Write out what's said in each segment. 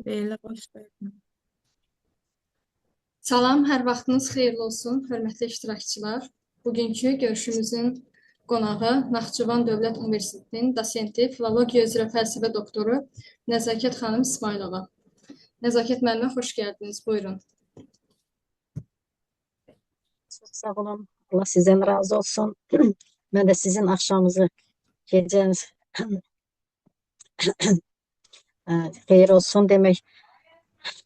Belə başlayalım. Salam, hər vaxtınız xeyirli olsun, hörmətli iştirakçılar. Bugünkü görüşümüzün qonağı Naxçıvan Dövlət Universitetinin dosenti, filologiya üzrə fəlsəfə doktoru Nəzakət xanım İsmailova. Nəzakət müəllimə, xoş gəldiniz. Buyurun. Çok sağ olun. Allah sizden razı olsun. Ben de sizin akşamınızı, geceniz xeyir olsun demek.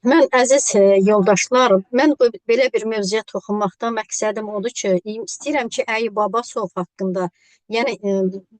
Mən əziz yoldaşlar, mən belə bir mövzuya toxunmaqdan məqsədim odur ki, istəyirəm ki, Əyyub Abbasov haqqında, yəni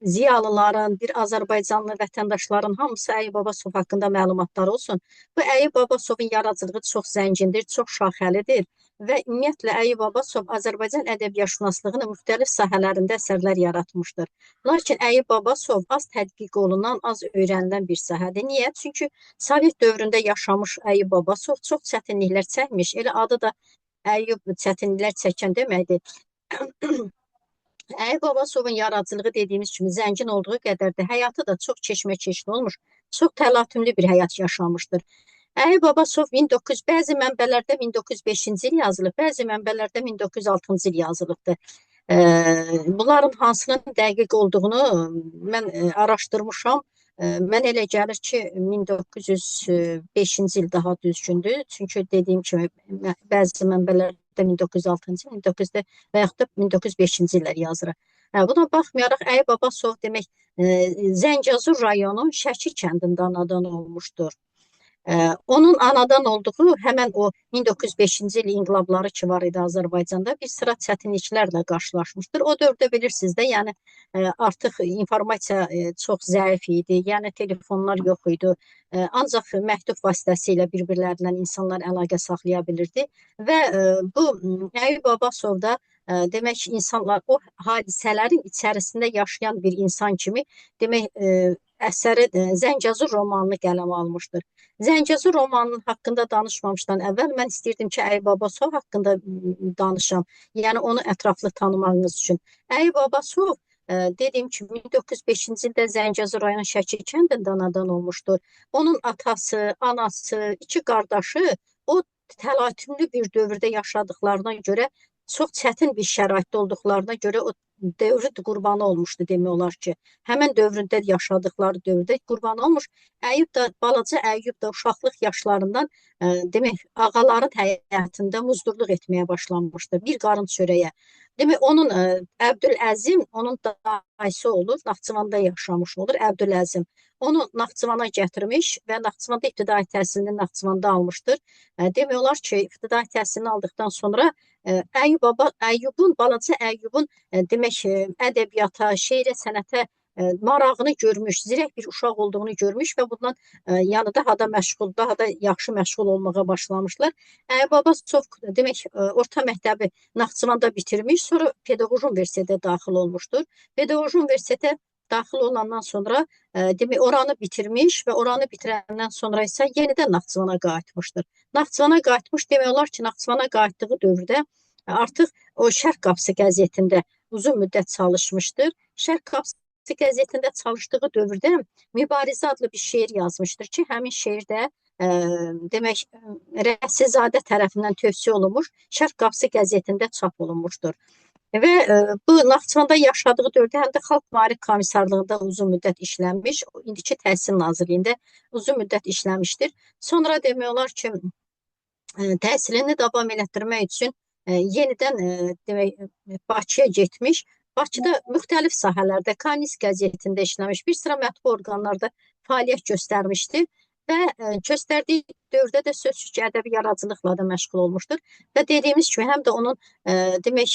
ziyalıların, bir Azərbaycanlı vətəndaşların hamısı Əyyub Abbasov haqqında məlumatları olsun. Bu Əyyub Abbasovun yaradıcılığı çox zəngindir, çox şaxəlidir və ümumiyyətlə Əyyub Abbasov Azərbaycan ədəbiyyatşünaslığının müxtəlif sahələrində əsərlər yaratmışdır. Lakin Əyyub Abbasov az tədqiq olunan, az öyrənilən bir sahədir. Niyə? Çünki Sovet dövründə yaşamış Əyyub Abbasov çox çətinliklər çəkmiş. Elə adı da Əyyub çətinliklər çəkən deməkdir. Əyyub Abbasovun yaradıcılığı dediyimiz kimi zəngin olduğu qədər də həyatı da çox keşməkeşli olmuş. Çox təlatümlü bir həyat yaşamışdır. Əyyub Abbasov 1900, bəzi mənbələrdə 1905-ci il yazılıb, bəzi mənbələrdə 1906-cı il yazılıbdır. Bunların hansının dəqiq olduğunu mən araşdırmışam. Mən elə gəlir ki, 1905-ci il daha düzgündür. Çünki dediyim kimi bəzi mənbələrdə 1906-cı il, 1900-də və yaxud da 1905-ci illər yazır. Buna baxmayaraq Əyyub Abbasov demək Zəngəzur rayonu Şəki kəndində anadan olmuşdur. Onun anadan olduğu həmən o 1905-ci il inqilabları ki var idi Azərbaycanda bir sıra çətinliklərlə qarşılaşmışdır. O dövrdə bilirsiniz də, yəni artıq informasiya çox zəif idi, yəni telefonlar yox idi. Ancaq məktub vasitəsilə bir-birlərindən insanlar əlaqə saxlaya bilirdi və bu Əyyub Abbasov da demək insanlar o hadisələrin içərisində yaşayan bir insan kimi demək əsəri Zəngəzur romanını qələmə almışdır. Zəngəzur romanının haqqında danışmamışdan əvvəl mən istəyirdim ki, Əyyub Abbasov haqqında danışam. Yəni onu ətraflı tanımağınız üçün. Əyyub Abbasov dediyim kimi 1905-ci ildə Zəngəzur rayonu Şəki kəndində anadan olmuşdur. Onun atası, anası, iki qardaşı o təlatümlü bir dövrdə yaşadıklarına görə çox çətin bir şəraitdə olduqlarına görə o dövrü qurbanı olmuşdu demək olar ki. Həmən dövründə yaşadıkları dövrdə qurbanı olmuş. Əyyub da, balaca Əyyub da uşaqlıq yaşlarından demək ağaların həyatında muzdurluq etməyə başlanmışdı. Bir qarın çörəyə. Demək onun Əbdüləzim onun dayısı olur, Naxçıvanda yaşamış olur Əbdüləzim. Onu Naxçıvana gətirmiş və Naxçıvanda ibtidai təhsilini Naxçıvanda almışdır. Demək olar ki, ibtidai təhsilini aldıqdan sonra Əyyubun, balaca Əyyubun demək ədəbiyyata, şeirə, sənətə marağını görmüş, zirək bir uşaq olduğunu görmüş və bundan yəni daha da məşğul, daha da yaxşı məşğul olmağa başlamışlar. Əyyub Abbasov demək orta məktəbi Naxçıvanda bitirmiş, sonra pedaqoji universitetə daxil olmuşdur. Pedaqoji universitetə daxil olandan sonra demək oranı bitirmiş və oranı bitirəndən sonra isə yenidən Naxçıvana qayıtmışdır. Naxçıvana qayıtmış demək olar ki, Naxçıvana qayıtdığı dövrdə artıq o Şərq Qapısı qəzetində uzun müddət çalışmışdır. Şərq Qapısı qəzetində çalışdığı dövrdə Mübarizə adlı bir şeir yazmışdır ki, həmin şeirdə demək Rəslizadə tərəfindən tövsiyə olunmuş, Şərq Qapısı qəzetində çap olunmuşdur. Və bu Naxçıvanda yaşadığı dövrdə həm də Xalq Maarif Komissarlığında uzun müddət işləmiş, indiki Təhsil Nazirliyində uzun müddət işləmişdir. Sonra demək olar ki, təhsilini davam elətdirmək üçün yenidən demək Bakıya getmiş. Bakıda müxtəlif sahələrdə Komünist qəzetində işləmiş, bir sıra mətbu orqanlarda fəaliyyət göstərmişdir və göstərdiyi dövrdə də sözsüz ki, ədəbi yaradıcılıqla da məşğul olmuşdur və dediyimiz kimi həm də onun demək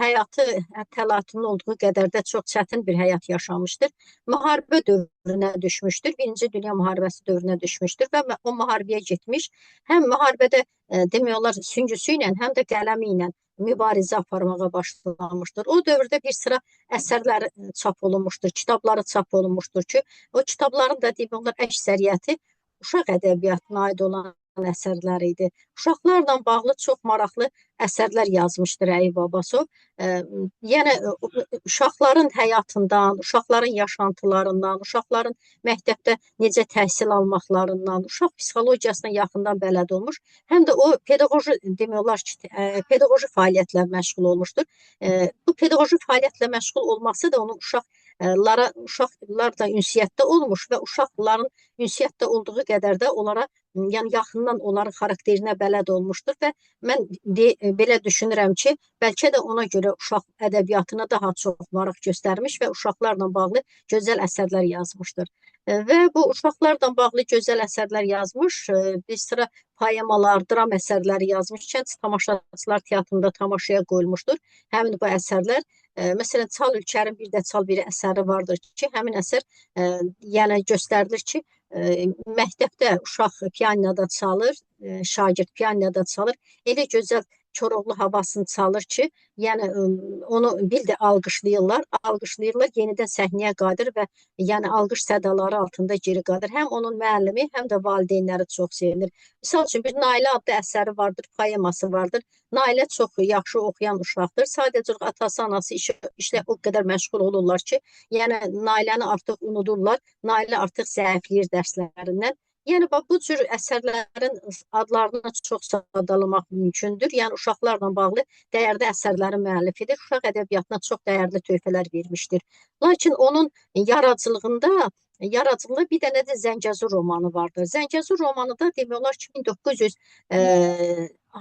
həyatı təlatümlü olduğu qədər də çox çətin bir həyat yaşamışdır. Müharibə dövrünə düşmüşdür, Birinci Dünya Müharibəsi dövrünə düşmüşdür və o müharibəyə getmiş. Həm müharibədə demək olar süngüsü ilə, həm də qələmi ilə mübarizə aparmağa başlanmışdır. O dövrdə bir sıra əsərlər çap olunmuşdur, kitabları çap olunmuşdur ki, o kitabların da demək olar əksəriyyəti uşaq ədəbiyyatına aid olan əsərləri idi. Uşaqlarla bağlı çox maraqlı əsərlər yazmışdır Əyi Babasov. Yəni uşaqların həyatından, uşaqların yaşantılarından, uşaqların məktəbdə necə təhsil almaqlarından, uşaq psixologiyasına yaxından bələd olmuş, həm də o pedaqoji demək olar ki, pedaqoji fəaliyyətlə məşğul olmuşdur. Bu pedaqoji fəaliyyətlə məşğul olması da onun uşaqlarla ünsiyyətdə olmuş və uşaqların ünsiyyətdə olduğu qədər də onlara, yəni yaxından onların xarakterinə bələd olmuşdur və mən belə düşünürəm ki, bəlkə də ona görə uşaq ədəbiyyatına daha çox maraq göstərmiş və uşaqlarla bağlı gözəl əsərlər yazmışdır. Və bu uşaqlarla bağlı gözəl əsərlər yazmış, bir sıra poemalar, dram əsərləri yazmış, Kənd Tamaşaçılar Teatrında tamaşaya qoyulmuşdur. Həmin bu əsərlər, məsələn, Çal Ülkərin Bir də Çal bir əsəri vardır ki, həmin əsər yəni göstərilir ki, məktəbdə uşaq pianoda çalır, şagird pianoda çalır, elə gözəl Koroğlu havasını çalır ki, yəni onu bil də alqışlayırlar, yenidən səhnəyə qadir və yəni alqış sədaları altında geri qadir. Həm onun müəllimi, həm də valideynləri çox sevinir. Misal üçün, bir Nailə adlı əsəri vardır, poeması vardır. Nailə çox yaxşı oxuyan uşaqdır. Sadəcə atası, anası işlə o qədər məşğul olurlar ki, yəni Nailəni artıq unudurlar. Nailə artıq zəifləyir dərslərindən. Yəni bu cür əsərlərin adlarını çox sadalamaq mümkündür. Yəni uşaqlarla bağlı dəyərli əsərlərin müəllifidir. Uşaq ədəbiyyatına çox dəyərli töhfələr vermişdir. Lakin onun yaradıcılığı bir dənə də Zəngəzur romanı vardır. Zəngəzur romanı da demək olar ki 1900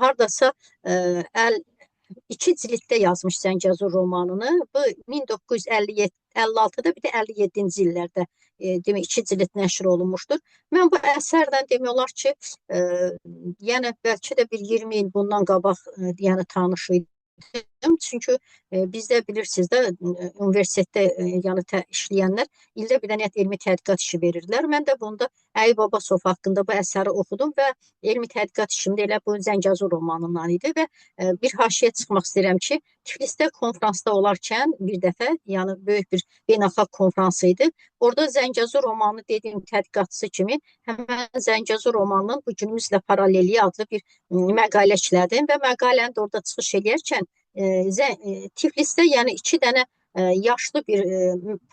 hardasa 2 cilddə yazmış Zəngəzur romanını. Bu 1956-da bir də 57-ci illərdə demək 2 cild nəşr olunmuşdur. Mən bu əsərdən demək olar ki, yəni bəlkə də bir 20 il bundan qabaq yəni tanış idim. Çünki bizdə bilirsiniz də universitetdə yəni işləyənlər ildə bir dənə elmi tədqiqat işi verirlər. Mən də bunda Əyi Babasov haqqında bu əsəri oxudum və elmi tədqiqat işimdə elə bu Zəngəzur romanından idi və bir haşiyə çıxmaq istəyirəm ki, Tiflisdə konfransda olarkən bir dəfə, yəni böyük bir beynəlxalq konfrans idi. Orada Zəngəzur romanı dediyim tədqiqatçısı kimi həmən Zəngəzur romanının bu günümüzlə paralelliyi adlı bir məqalə işlədim və məqaləni də orada çıxış edərkən Tiflisdə yəni 2 dənə yaşlı bir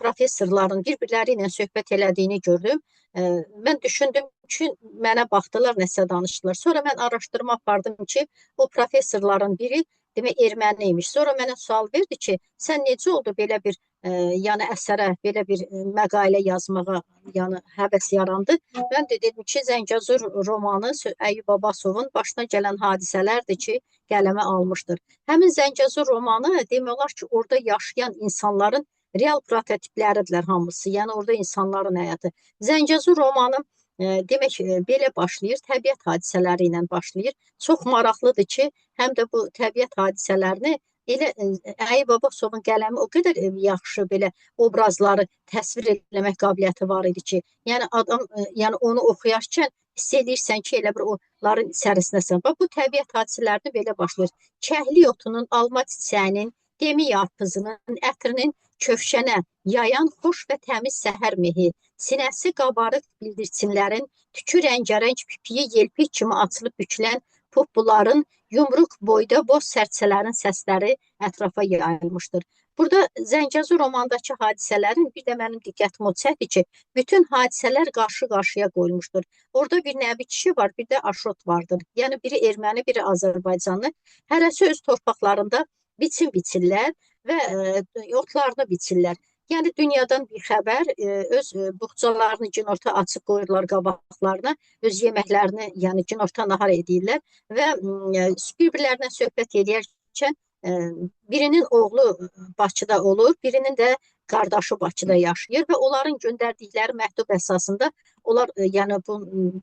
professorların bir-birləri ilə söhbət elədiyini gördüm. Mən düşündüm ki, mənə baxdılar, nəsə danışdılar. Sonra mən araşdırma apardım ki, o professorların biri demək erməni imiş. Sonra mənə sual verdi ki, sən necə oldu belə bir yəni əsərə, belə bir məqalə yazmağa yəni həvəs yarandı? Mən də dedim ki, Zəngəzur romanı Əyi Babasovun başına gələn hadisələrdir ki, qələmə almışdır. Həmin Zəngəzur romanı demək olar ki, orada yaşayan insanların real prototipləridirlər hamısı. Yəni orada insanların həyatı. Zəngəzur romanı demək belə başlayır, təbiət hadisələri ilə başlayır. Çox maraqlıdır ki, həm də bu təbiət hadisələrini elə Əyi Babasovun qələmi o qədər yaxşı belə obrazları təsvir etmək qabiliyyəti var idi ki, yəni adam yəni onu oxuyarkən hiss edirsən ki, elə bir onların içərisindəsən. Bax, bu təbiət hadisələrini belə başlayır. Kəhli otunun, alma çiçəyinin, demi yarpızının, ətrinin köfşənə yayan xoş və təmiz səhər mehi, sinəsi qabarıq bildirçinlərin, tükü rəngarəng pipiyi yelpik kimi açılıb bükülən pupbuların, yumruq boyda boz sərçələrin səsləri ətrafa yayılmışdır. Burada Zəngəzur romandakı hadisələrin bir də mənim diqqətimi o çəkdi ki, bütün hadisələr qarşı-qarşıya qoyulmuşdur. Orada bir nəbi kişi var, bir də aşot vardır. Yəni biri erməni, biri Azərbaycanlı. Hərəsi öz torpaqlarında biçim biçirlər və otlarını biçirlər. Yəni dünyadan bir xəbər, öz buxçalarını günorta açıq qoyurlar qabaqlarına, öz yeməklərini, yəni günorta nahar edirlər və bir-birlərinə söhbət edərkən birinin oğlu Bakıda olur, birinin də qardaşı Bakıda yaşayır və onların göndərdikləri məktub əsasında onlar yəni bu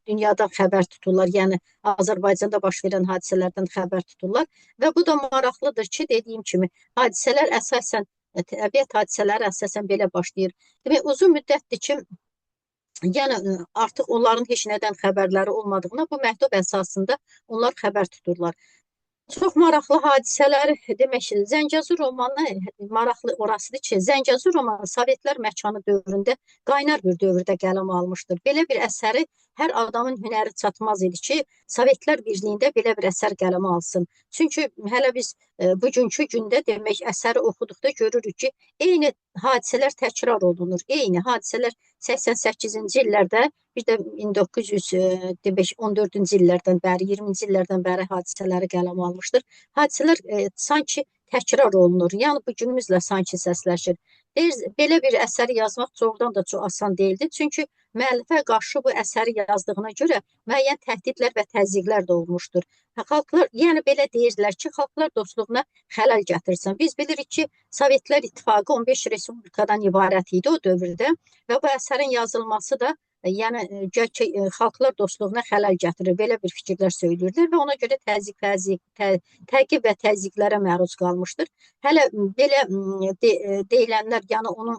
dünyadan xəbər tuturlar, yəni Azərbaycanda baş verən hadisələrdən xəbər tuturlar və bu da maraqlıdır ki, dediyim kimi hadisələr əsasən təbiət hadisələri əsasən belə başlayır. Demək, uzun müddətdir ki, yəni artıq onların heç nədən xəbərləri olmadığına bu məktub əsasında onlar xəbər tuturlar. Çox maraqlı hadisələr demək, Zəngəzur romanı maraqlı orasıdır ki, Zəngəzur romanı Sovetlər məkanı dövründə qaynar bir dövrdə qələm almışdır. Belə bir əsəri hər adamın hünəri çatmaz idi ki, Sovetlər Birliyində belə bir əsər qələmə alsın. Çünki hələ biz bugünkü gündə demək əsəri oxuduqda görürük ki, eyni hadisələr təkrar olunur. Eyni hadisələr 88-ci illərdə, bir də 1914-cü illərdən bəri, 20-ci illərdən bəri hadisələri qələmə almışdır. Hadisələr sanki təkrar olunur. Yəni bu günümüzlə sanki səsləşir. Belə bir əsəri yazmaq çoxdan da çox asan deyildi. Çünki müəllifə qarşı bu əsəri yazdığına görə müəyyən təhdidlər və təzyiqlər də olmuşdur. Xalqlar, yəni belə deyirdilər ki, xalqlar dostluğuna xələl gətirsin. Biz bilirik ki, Sovetlər İttifaqı 15 respublikadan ibarət idi o dövrdə və bu əsərin yazılması da yəni xalqlar dostluğuna xələl gətirir. Belə bir fikirlər söyləyirlər və ona görə təqib və təzyiqlərə məruz qalmışdır. Hələ belə deyilənlər, yəni onun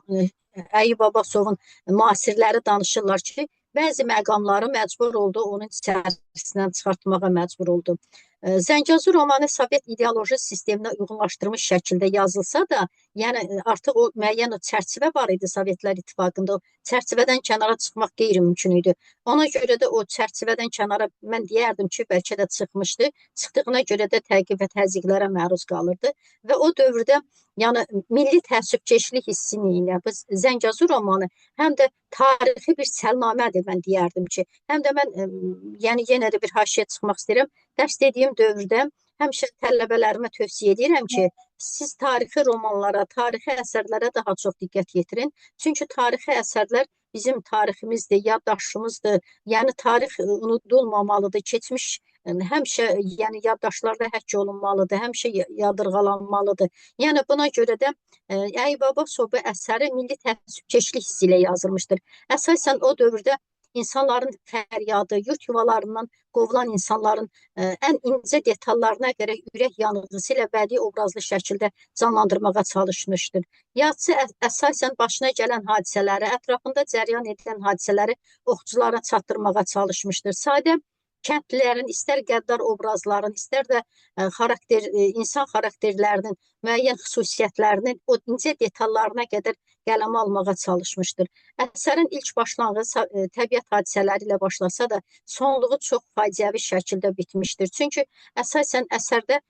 Əyyub Abbasovun müasirləri danışırlar ki, bəzi məqamları məcbur oldu, onun içərisindən çıxartmağa məcbur oldu. Zəngəzur romanı Sovet ideoloji sisteminə uyğunlaşdırmış şəkildə yazılsa da, yəni artıq o müəyyən o çərçivə var idi Sovetlər İttifaqında. O çərçivədən kənara çıxmaq qeyri-mümkün idi. Ona görə də o çərçivədən kənara mən deyərdim ki, bəlkə də çıxmışdı. Çıxdığına görə də təqib və təzyiqlərə məruz qalırdı və o dövrdə yəni milli təəssübkeşlik hissini ilə bu Zəngəzur romanı həm də tarixi bir səlnamədir, mən deyərdim ki. Həm də mən yəni yenə də bir haşiyə çıxmaq istəyirəm. Dərs dediyim dövrdə həmişə tələbələrimə tövsiyə edirəm ki, siz tarixi romanlara, tarixi əsərlərə daha çox diqqət yetirin. Çünki tarixi əsərlər bizim tariximizdir, yaddaşımızdır. Yəni tarix unudulmamalıdır. Keçmiş həmişə yəni yaddaşlarda həkk olunmalıdır, həmişə yadırğalanmalıdır. Yəni buna görə də Əyyub Abbasov bu əsəri milli təəssübkeşlik hissi ilə yazılmışdır. Əsasən o dövrdə insanların fəryadı, yurt yuvalarından qovulan insanların ən incə detallarına görə ürək yanıqlısı ilə bədii obrazlı şəkildə canlandırmağa çalışmışdır. Yazıcı əsasən başına gələn hadisələri, ətrafında cəryan edilən hadisələri oxuculara çatdırmağa çalışmışdır. Sadə kəndlilərin, istər qəddar obrazların, istər də insan xarakterlərinin müəyyən xüsusiyyətlərinin o incə detallarına qədər qələmə almağa çalışmışdır. Əsərin ilk başlanğıcı təbiət hadisələri ilə başlasa da, sonluğu çox faciəvi şəkildə bitmişdir. Çünki əsasən əsərdə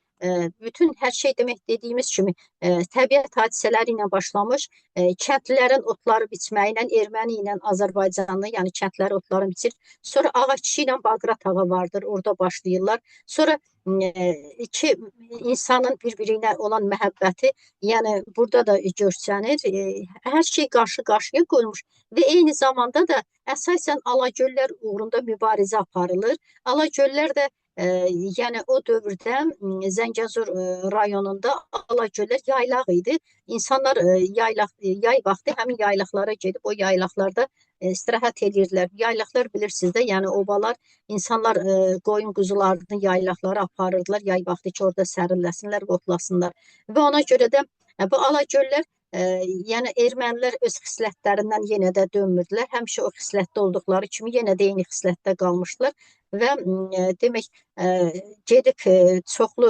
bütün hər şey demək dediyimiz kimi təbiət hadisələri ilə başlamış, kəndlilərin otları biçməyi ilə, erməni ilə Azərbaycanlı, yəni kəndləri otları biçir. Sonra ağa kişi ilə Baqrat ağa vardır, orada başlayırlar. Sonra iki insanın bir-birinə olan məhəbbəti, yəni burada da görsənir. Hər şey qarşı-qarşıya qoyulmuş və eyni zamanda da əsasən Alagöllər uğrunda mübarizə aparılır. Alagöllər də yəni o dövrdə Zəngəzur rayonunda Alagöllər yaylaq idi. İnsanlar yay vaxtı həmin yaylaqlara gedib o yaylaqlarda istirahət edirdilər. Yaylaqlar bilirsiniz də, yəni obalar, insanlar qoyun quzularını yaylaqlara aparırdılar, yay vaxtı ki, orada sərinləsinlər, otlasınlar. Və ona görə də bu Alagöllər yəni ermənilər öz xislətlərindən yenə də dönmürdülər. Həmişə o xislətdə olduqları kimi yenə də eyni xislətdə qalmışlar və demək gedib çoxlu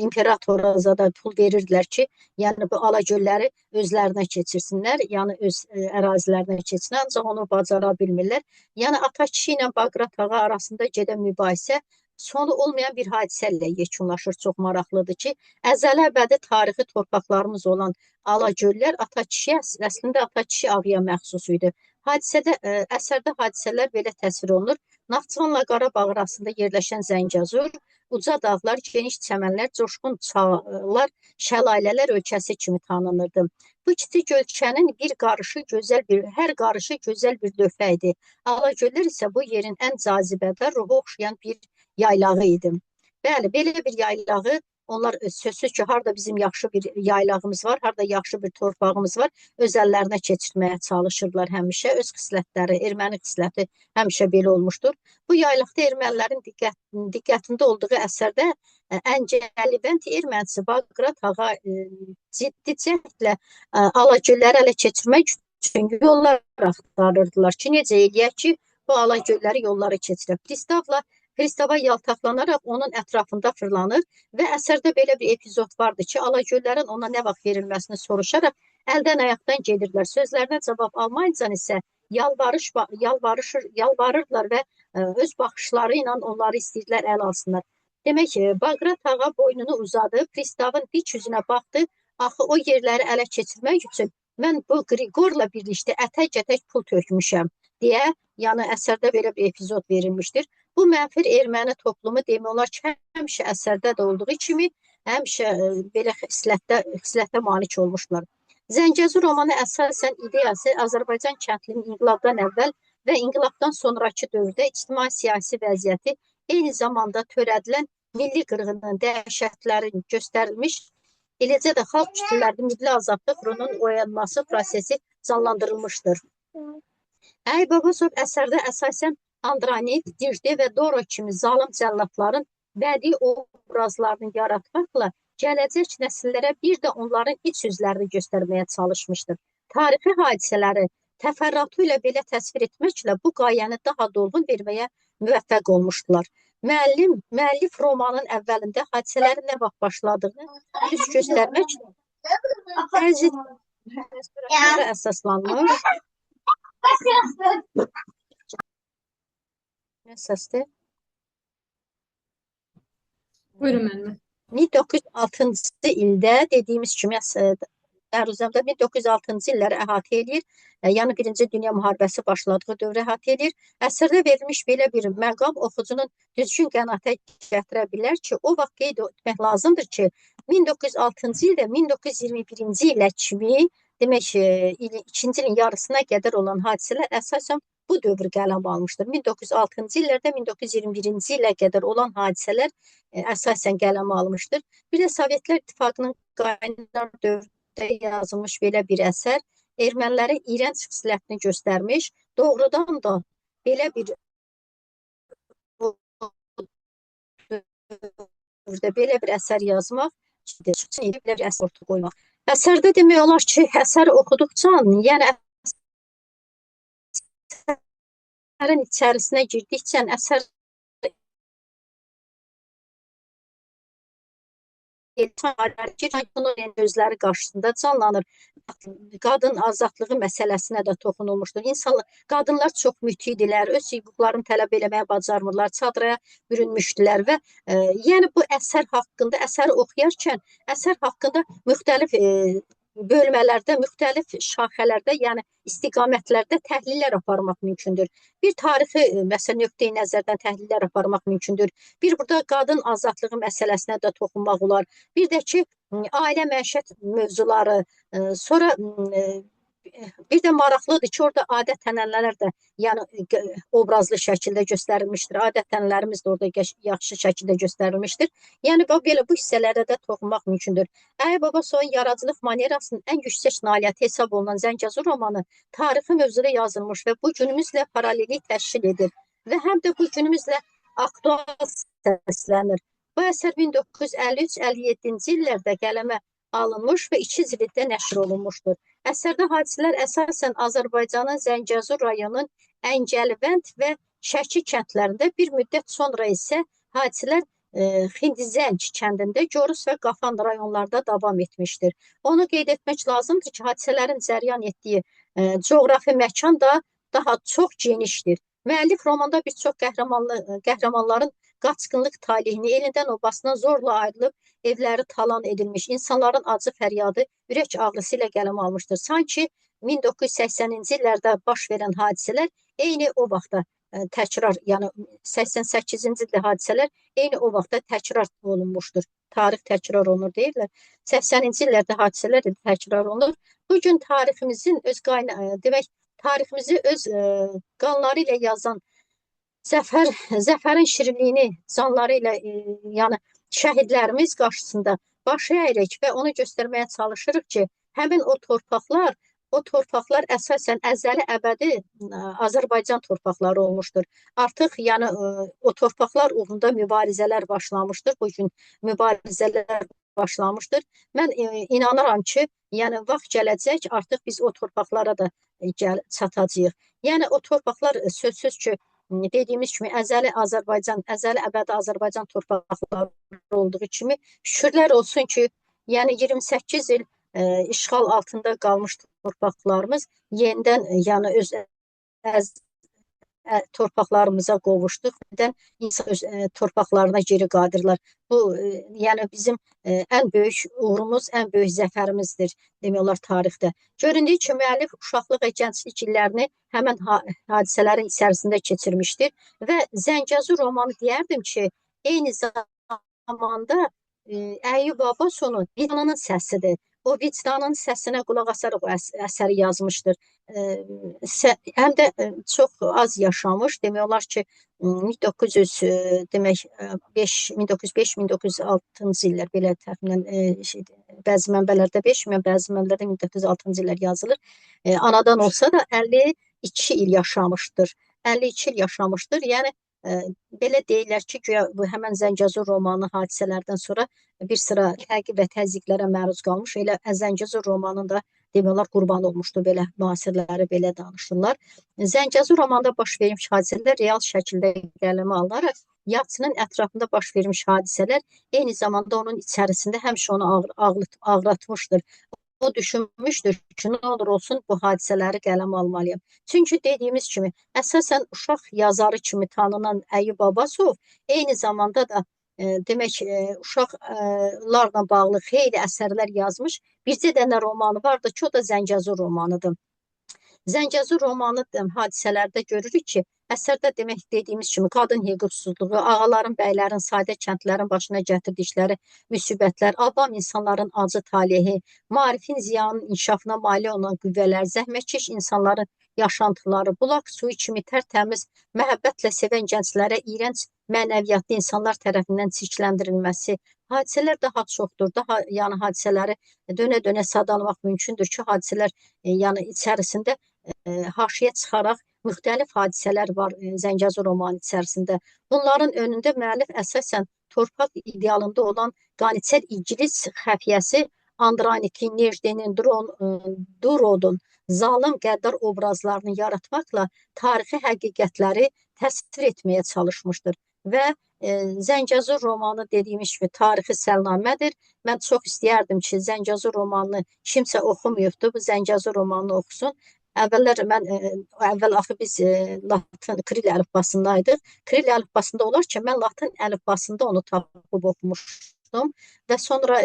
imperatora zada pul verirdilər ki, yəni bu Alagölləri özlərinə keçirsinlər, yəni öz ərazilərinə keçsinlər, ancaq onu bacara bilmirlər. Yəni ata kişi ilə Baqrat ağa arasında gedən mübahisə sonu olmayan bir hadisə ilə yekunlaşır. Çox maraqlıdır ki, əzələ əbədi tarixi torpaqlarımız olan Alagöllər əslində ata kişi ağaya məxsus idi. Əsərdə hadisələr belə təsvir olunur. Naxçıvanla Qarabağ arasında yerləşən Zəngəzur, uca dağlar, geniş çəmənlər, coşqun çaylar, şəlalələr ölkəsi kimi tanınırdı. Bu kiçik ölkənin hər qarışı gözəl bir lövhə idi. Alagöllər isə bu yerin ən cazibədar, ruhu oxşayan bir yaylağı idi. Bəli, belə bir yaylağı onlar sözsüz ki, harada bizim yaxşı bir yaylağımız var, harada yaxşı bir torpağımız var, öz əllərinə keçirməyə çalışırlar həmişə. Öz xislətləri, erməni xisləti həmişə belə olmuşdur. Bu yaylaqda ermənilərin diqqətində olduğu əsərdə Əncəlibənd ermənisi Baqrat ağa ciddi cəhdlə Alagölləri ələ keçirmək üçün yollar axtarırdılar ki, necə eləyək ki, bu Alagölləri yolları keçirək. Pristavla pristava yaltaqlanaraq onun ətrafında fırlanır və əsərdə belə bir epizod vardı ki, Alagöllərin ona nə vaxt verilməsini soruşaraq əldən ayaqdan gedirlər. Sözlərinə cavab almayınca isə yalvarırlar və öz baxışları ilə onları istəyirdilər əl alsınlar. Demək, Baqrat ağa boynunu uzadı, pristavın dik üzünə baxdı. Axı o yerləri ələ keçirmək üçün mən bu Qriqorla birlikdə ətək-ətək pul tökmüşəm deyə, yəni əsərdə belə bir epizod verilmişdir. Bu mənfur erməni toplumu demək olar ki, həmişə əsərdə də olduğu kimi həmişə belə xislətə malik olmuşlar. Zəngəzur romanı əsasən ideyası Azərbaycan kəndlinin inqilabdan əvvəl və inqilabdan sonraki dövrdə ictimai-siyasi vəziyyəti, eyni zamanda törədilən milli qırğının dəhşətlərin göstərilmiş, eləcə də xalq kütlələrinin milli azadlıq ruhunun oyanması prosesi canlandırılmışdır. Əli Babasov əsərdə əsasən Andronit, Dijde və Doro kimi zalım cəllatların bədii obrazlarını yaratmaqla gələcək nəsillərə bir də onların iç yüzlərini göstərməyə çalışmışdır. Tarixi hadisələri təfərrüatı ilə belə təsvir etməklə bu qayəni daha dolğun verməyə müvəffəq olmuşdular. Müəllif romanın əvvəlində hadisələrin nə vaxt başladığını düz göstərmək təzyiqlərə əsaslanmış. Əsasdır. Buyurun müəllimə. 1906-cı ildə dediyimiz kimi Əruzəmdə 1906-cı illəri əhatə edir. Yəni Birinci Dünya müharibəsi başladığı dövrü əhatə edir. Əsərdə verilmiş belə bir məqam oxucunun düzgün qənaətə gətirə bilər ki, o vaxt qeyd etmək lazımdır ki, 1906-cı ildə 1921-ci ilə kimi, demək, ikinci ilin yarısına qədər olan hadisələr əsasən bu dövr qələm almışdır. 1906-cı illərdə 1921-ci ilə qədər olan hadisələr əsasən qələm almışdır. Bir də Sovetlər İttifaqının qaynar dövrdə yazılmış belə bir əsər ermənilərin iyrənc xislətini göstərmiş, doğrudan da belə bir əsər yazmaq, belə bir əsər ortaya qoymaq. Əsərdə demək olar ki, əsəri oxuduqca, yəni əsərin içərisinə girdikcə əsər gözləri qarşısında canlanır. Qadın azadlığı məsələsinə də toxunulmuşdur. Qadınlar çox müthidirlər, öz hüquqlarını tələb eləməyə bacarmırlar, çadraya bürünmüşdülər və yəni bu əsər haqqında, əsəri oxuyarkən əsər haqqında müxtəlif bölmələrdə, müxtəlif şaxələrdə, yəni istiqamətlərdə təhlillər aparmaq mümkündür. Bir tarixi məsələ nöqteyi nəzərdən təhlillər aparmaq mümkündür. Bir burada qadın azadlığı məsələsinə də toxunmaq olar. Bir də ki, ailə məişət mövzuları, sonra bir də maraqlıdır ki, orada adət-ənənələr də yəni obrazlı şəkildə göstərilmişdir. Adət-ənənələrimiz də orada yaxşı şəkildə göstərilmişdir. Yəni belə bu hissələrə də toxunmaq mümkündür. Əli Babasovun yaradıcılıq manerasının ən yüksək nailiyyəti hesab olunan Zəngəzur romanı tarixi mövzuda yazılmış və bu günümüzlə paralellik təşkil edir və həm də bu günümüzlə aktual səslənir. Bu əsər 1953-57-ci illərdə qələmə alınmış və 2 cilddə nəşr olunmuşdur. Əsərdə hadisələr əsasən Azərbaycanın Zəngəzur rayonunun Əngəlibənd və Şəki kəndlərində, bir müddət sonra isə hadisələr Xindizəng kəndində, Gorus və Qafan rayonlarda davam etmişdir. Onu qeyd etmək lazımdır ki, hadisələrin cəryan etdiyi coğrafi məkan da daha çox genişdir. Müəllif romanda bir çox qəhrəmanların qaçqınlıq talihini, elindən obasından zorla ayrılıb, evləri talan edilmiş, insanların acı fəryadı, ürək ağrısı ilə qələm almışdır. Sanki 1980-ci illərdə baş verən hadisələr eyni o vaxtda təkrar, yəni 88-ci ildə hadisələr eyni o vaxtda təkrar olunmuşdur. Tarix təkrar olunur deyirlər. 80-ci illərdə hadisələr təkrar olunur. Bugün tariximizi öz qanları ilə yazan Zəfərin şirinliyini canları ilə, yəni şəhidlərimiz qarşısında baş əyirik və onu göstərməyə çalışırıq ki, həmin o torpaqlar əsasən əzəli əbədi Azərbaycan torpaqları olmuşdur. Artıq yəni o torpaqlar uğrunda mübarizələr başlamışdır. Bugün mübarizələr başlamışdır. Mən inanıram ki, yəni vaxt gələcək, artıq biz o torpaqlara da çatacağıq. Yəni o torpaqlar sözsüz ki, dediyimiz kimi əzəli Azərbaycan, əzəli əbədi Azərbaycan torpaqları olduğu kimi şükürlər olsun ki, yəni 28 il işğal altında qalmış torpaqlarımız yenidən yəni öz torpaqlarımıza qovuşduq. Birdən insan öz torpaqlarına geri qadirlər. Bu yəni bizim ən böyük uğurumuz, ən böyük zəfərimizdir demək olar tarixdə. Göründüyü kimi müəllif uşaqlıq və gənclik illərini həmin hadisələrin içərisində keçirmişdir və Zəngəzur romanı deyərdim ki, eyni zamanda Əyyub Abbasovun vicdanının səsidir. O vicdanın səsinə qulaq asaraq o əsəri yazmışdır. Həm də çox az yaşamış. Demək olar ki, 1900 demək 1905-1906-cı illər belə təxminən bəzi mənbələrdə 5, bəzi mənbələrdə 1906-cı illər yazılır. Anadan olsa da 52 il yaşamışdır. 52 il yaşamışdır. Yəni belə deyirlər ki, güya bu həmən Zəngəzur romanı hadisələrdən sonra bir sıra təqib və təzyiqlərə məruz qalmış. Elə Zəngəzur romanında demək olar qurban olmuşdu, belə müasirləri belə danışırlar. Zəngəzur romanında baş vermiş hadisələr real şəkildə qələmə alınaraq Yazıçının ətrafında baş vermiş hadisələr eyni zamanda onun içərisində həmişə onu ağlatmışdır. O düşünmüşdür ki, nə olur olsun bu hadisələri qələmə almalıyam. Çünki dediyimiz kimi, əsasən uşaq yazarı kimi tanınan Əyyub Abbasov eyni zamanda da demək uşaqlarla bağlı xeyli əsərlər yazmış. Bircə dənə romanı vardı ki, o da Zəngəzur romanıdır. Zəngəzur romanı hadisələrdə görürük ki, əsərdə demək dediyimiz kimi qadın hüquqsuzluğu, ağaların, bəylərin, sadə kəndlərin başına gətirdikləri müsibətlər, avam insanların acı talehi, maarifin ziyanın inkişafına mane olan qüvvələr, zəhmətkeş insanların yaşantıları, bulaq suyu kimi tərtəmiz, məhəbbətlə sevən gənclərə iyrənc mənəviyyatlı insanlar tərəfindən çirkləndirilməsi, hadisələr daha çoxdur. Daha yəni hadisələri dönə-dönə sadalamaq mümkündür ki, hadisələr yəni içərisində haşiyə çıxaraq müxtəlif hadisələr var Zəngəzur romanı içərisində. Bunların önündə müəllif əsasən torpaq idealında olan qaniçər İgilis xəfiyyəsi Andronikin, Necdenin, Durodun zalım qəddar obrazlarını yaratmaqla tarixi həqiqətləri təsvir etməyə çalışmışdır. Və Zəngəzur romanı dediyimiz kimi tarixi səlnamədir. Mən çox istəyərdim ki, Zəngəzur romanını kimsə oxumayıbdır, bu Zəngəzur romanını oxusun. Əvvəllər əvvəl axı biz latın Kiril əlifbasındaydıq. Kiril əlifbasında olarkən mən latın əlifbasında onu tapıb oxumuşdum və sonra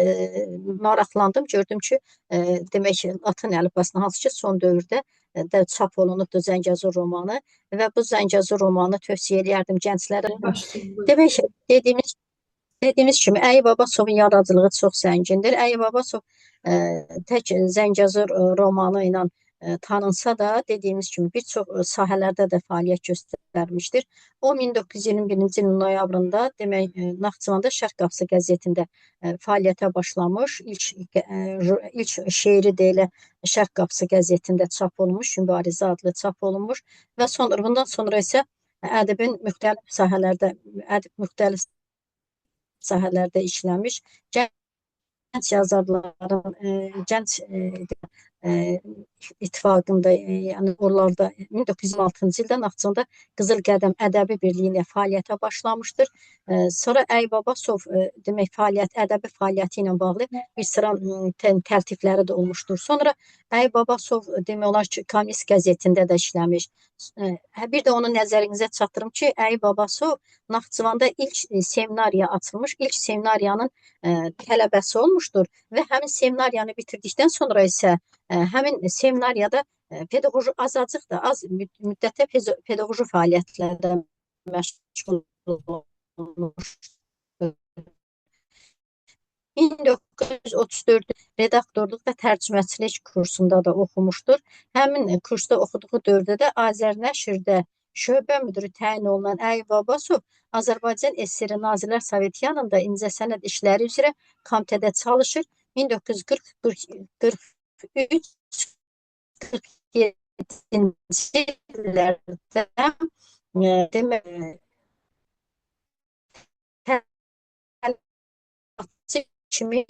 maraqlandım, gördüm ki, demək latın əlifbasında hansı ki son dövrdə də çap olunubdur Zəngəzur romanı və bu Zəngəzur romanı tövsiyə edərdim gənclərə. Demək dediyimiz kimi Əyyub Abbasovun yaradıcılığı çox zəngindir. Əyyub Abbasov tək Zəngəzur romanı ilə tanınsa da, dediyimiz kimi bir çox sahələrdə də fəaliyyət göstərmişdir. O 1921-ci ilin noyabrında demək Naxçıvanda Şərq Qapısı qəzetində fəaliyyətə başlamış. İlk şeiri də elə Şərq Qapısı qəzetində çap olunmuş, Mübarizə adlı çap olunmuş və bundan sonra isə ədəbin müxtəlif sahələrdə işləmiş. Gənc yazarların, gənc İttifaqında, yəni oralarda 1926-cı ildə Naxçıvanda Qızıl Qədəm Ədəbi Birliyinə fəaliyyətə başlamışdır. Sonra Əyyub Abbasov demək ədəbi fəaliyyəti ilə bağlı bir sıra təltifləri də olmuşdur. Sonra Əyyub Abbasov demək olar ki, Kommunist qəzetində də işləmiş. Bir də onu nəzərinizə çatdırım ki, Əyyub Abbasov Naxçıvanda ilk seminariya açılmış, ilk seminariyanın tələbəsi olmuşdur və həmin seminariyanı bitirdikdən sonra isə həmin seminariyada pedaqoji azacıq da az müddətdə pedaqoji fəaliyyətlərdə məşğul olmuş. 1934 redaktorluq və tərcüməçilik kursunda da oxumuşdur. Həmin kursda oxuduğu dövrdə də Azərnəşrdə şöbə müdürü təyin olunan Əyyub Abbasov Azərbaycan SSR Nazirlər Soveti yanında incəsənət işləri üzrə komitədə çalışır. 1943-47-ci illərdə demək kimi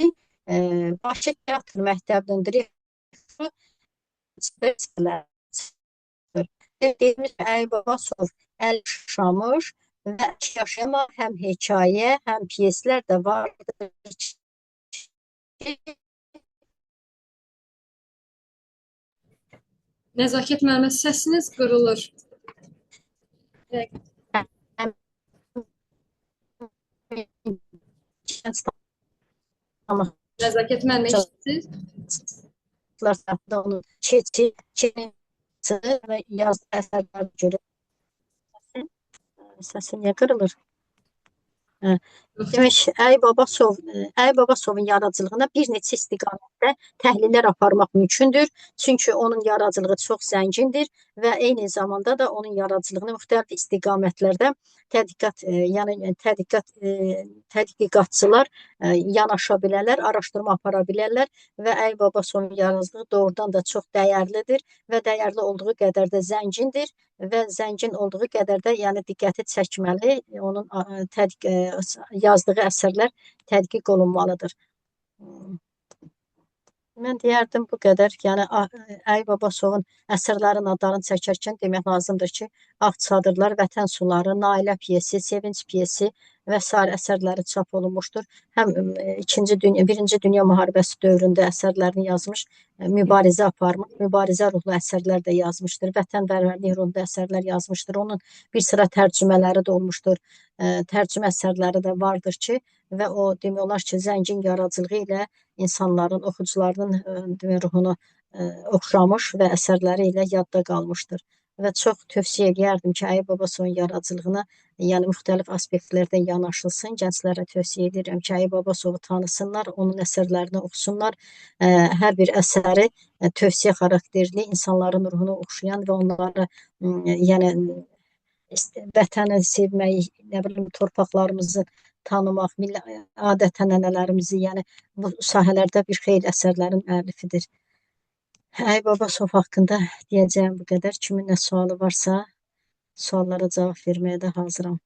Bakı Teatr Məktəbinin direktoru dediyimiz Əyyub Abbasov əl yaşamış və yaşama həm hekayə, həm pyeslər də vardır ki, Nəzakət müəllimə, səsiniz qırılır. həm Nəzakət müəllimə eşitsiz? tarafında onun çeçini və yazdığı əsərlərə görə səsi niyə qırılır? Demək, Əybabasovun yaradıcılığına bir neçə istiqamətdə təhlillər aparmaq mümkündür. Çünki onun yaradıcılığı çox zəngindir və eyni zamanda da onun yaradıcılığını müxtəlif istiqamətlərdə tədqiqatçılar yanaşa bilərlər, araşdırma apara bilərlər və Əybabasovun yaradıcılığı doğrudan da çox dəyərlidir və dəyərli olduğu qədər də zəngindir və zəngin olduğu qədər də yəni diqqəti çəkməli, onun yazdığı əsərlər tədqiq olunmalıdır. Mən deyərdim bu qədər. Yəni Əybabasovun əsərlərin adlarını çəkərkən demək lazımdır ki, Ağ Çadırlar, Vətən Suları, Nailə pyesi, Sevinç pyesi və sair əsərləri çap olunmuşdur. Həm Birinci Dünya müharibəsi dövründə əsərlərini yazmış, mübarizə aparmış, mübarizə ruhlu əsərlər də yazmışdır. Vətənpərvərlik ruhlu əsərlər yazmışdır. Onun bir sıra tərcümələri də olmuşdur. Tərcümə əsərləri də vardır ki, və o demək olar ki, zəngin yaradıcılığı ilə insanların, oxucularının ruhunu oxşamış və əsərləri ilə yadda qalmışdır. Və çox tövsiyə edərdim ki, Əybabasovun yaradıcılığına yəni müxtəlif aspektlərdən yanaşılsın. Gənclərə tövsiyə edirəm ki, Əybabasovu tanısınlar, onun əsərlərini oxusunlar. Hər bir əsəri tövsiyə xarakterli, insanların ruhunu oxşayan və onlara yəni vətəni sevmək, nə bilim torpaqlarımızı tanımaq, adət-ənənələrimizi, yəni bu sahələrdə bir xeyli əsərlərin müəllifidir. Əybabasov haqqında deyəcəyim bu qədər. Kimin nə sualı varsa, suallara cavab verməyə də hazıram.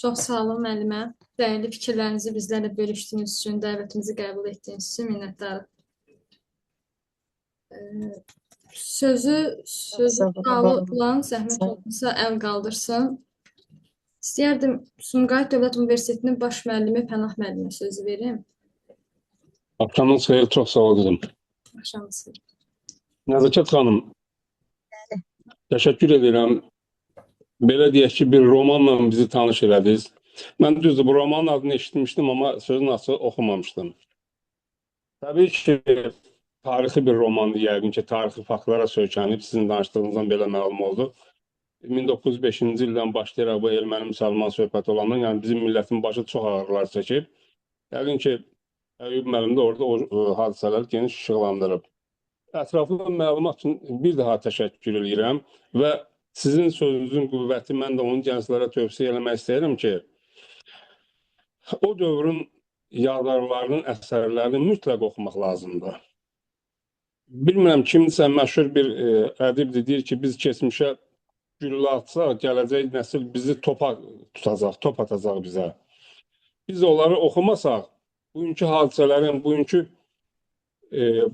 Çox sağ olun müəllimə. Dəyərli fikirlərinizi bizlərlə bölüşdüyünüz üçün, dəvətimizi qəbul etdiyiniz üçün minnətdarıq. Sözü sualı olan zəhmət olmasa əl qaldırsın. İstəyərdim Sumqayıt Dövlət Universitetinin baş müəllimi Pənah müəllimə sözü verim. Axşamınız xeyir, çox sağ olun. Axşamınız xeyir. Nəzakət xanım, təşəkkür edirəm. Belə deyək ki, bir romanla bizi tanış elədiniz. Mən düzdür, bu romanın adını eşitmişdim, amma sözün açığı oxumamışdım. Təbii ki, tarixi bir romandır, yəqin ki, tarixi faktlara söykənib, sizin danışdığınızdan belə məlum oldu. 1905-ci ildən başlayaraq bu erməni-müsəlman söhbəti olandan, yəni bizim millətin başı çox ağrılar çəkib. Yəqin ki, Əyyub müəllim də orada o hadisələri geniş işıqlandırıb. Ətraflı məlumat üçün bir daha təşəkkür edirəm və sizin sözünüzün qüvvəti, mən də onu gənclərə tövsiyə eləmək istəyirəm ki, o dövrün yazarlarının əsərlərini mütləq oxumaq lazımdır. Bilmirəm, kimsə məşhur bir ədibdir, deyir ki, biz keçmişə güllə atsaq, gələcək nəsil bizi topa tutacaq, top atacaq bizə. Biz onları oxumasaq, bugünkü hadisələrin, bugünkü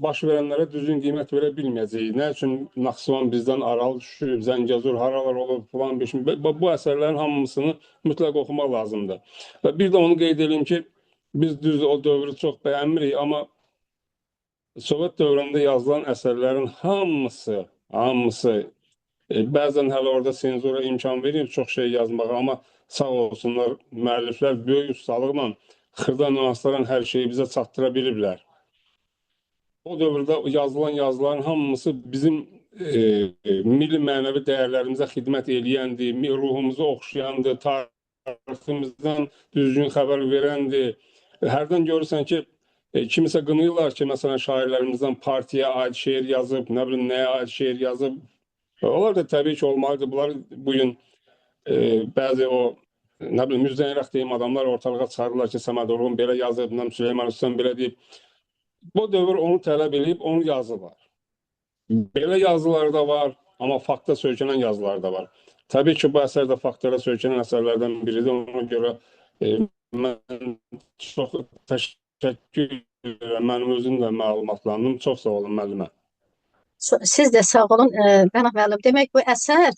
baş verənlərə düzgün qiymət verə bilməyəcəyik. Nə üçün Naxçıvan bizdən aralı düşüb, Zəngəzur haralar olub, falan bir şey. Bu əsərlərin hamısını mütləq oxumaq lazımdır. Və bir də onu qeyd edeyim ki, biz düz o dövrü çox bəyənmirik, amma Sovet dövründə yazılan əsərlərin hamısı, bəzən hələ orada senzura imkan verir çox şey yazmağa, amma sağ olsunlar müəlliflər böyük ustalıqla xırda nüansların hər şeyi bizə çatdıra biliblər. O dövrdə yazılan yazıların hamısı bizim milli mənəvi dəyərlərimizə xidmət eləyəndir, ruhumuzu oxşayandır, tariximizdən düzgün xəbər verəndir. Hərdən görürsən ki, kimisə qınıyırlar ki, məsələn, şairlərimizdən partiyaya aid şeir yazıb, nə bilim, nəyə aid şeir yazıb. Onlar da təbii ki, olmalıdır. Bunlar bugün bəzi o, nə bilim, müjdən iraq deyim adamlar ortalığa çıxarırlar ki, Səməd Orğun belə yazıb, Süleyman Hüseyin belə deyib. Bu dövr onu tələb edib, onu yazılar. Belə yazılar da var, amma fakta söykənən yazılar da var. Təbii ki, bu əsər də faktlara söykənən əsərlərdən biridir. Ona görə mən çox təşəkkür edirəm. Mənim özüm də məlumatlandım. Çox sağ olun müəllimə. Siz də sağ olun, Pənah müəllim. Demək, bu əsər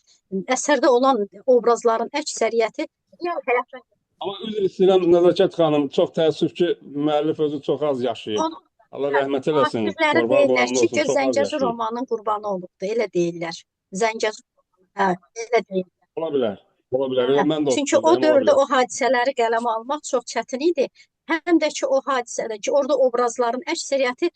əsərdə olan obrazların əksəriyyəti real həyatdan Amma üzr istəyirəm Nəzakət xanım, çox təəssüf ki, müəllif özü çox az yaşayıb. onun Allah rəhmət eləsin. müasirləri Qurban deyirlər Quranlı ki, olsun, gör çox az Zəngəzur yaşayıb. romanının qurbanı olubdu, elə deyirlər. Zəngəzur, hə, elə deyirlər. Ola bilər. Ola bilər. Elə mən də Çünki o oxudum, ola dövrdə bilər. o hadisələri qələmə almaq çox çətin idi. Həm də ki, o hadisədə ki, orada obrazların əksəriyyəti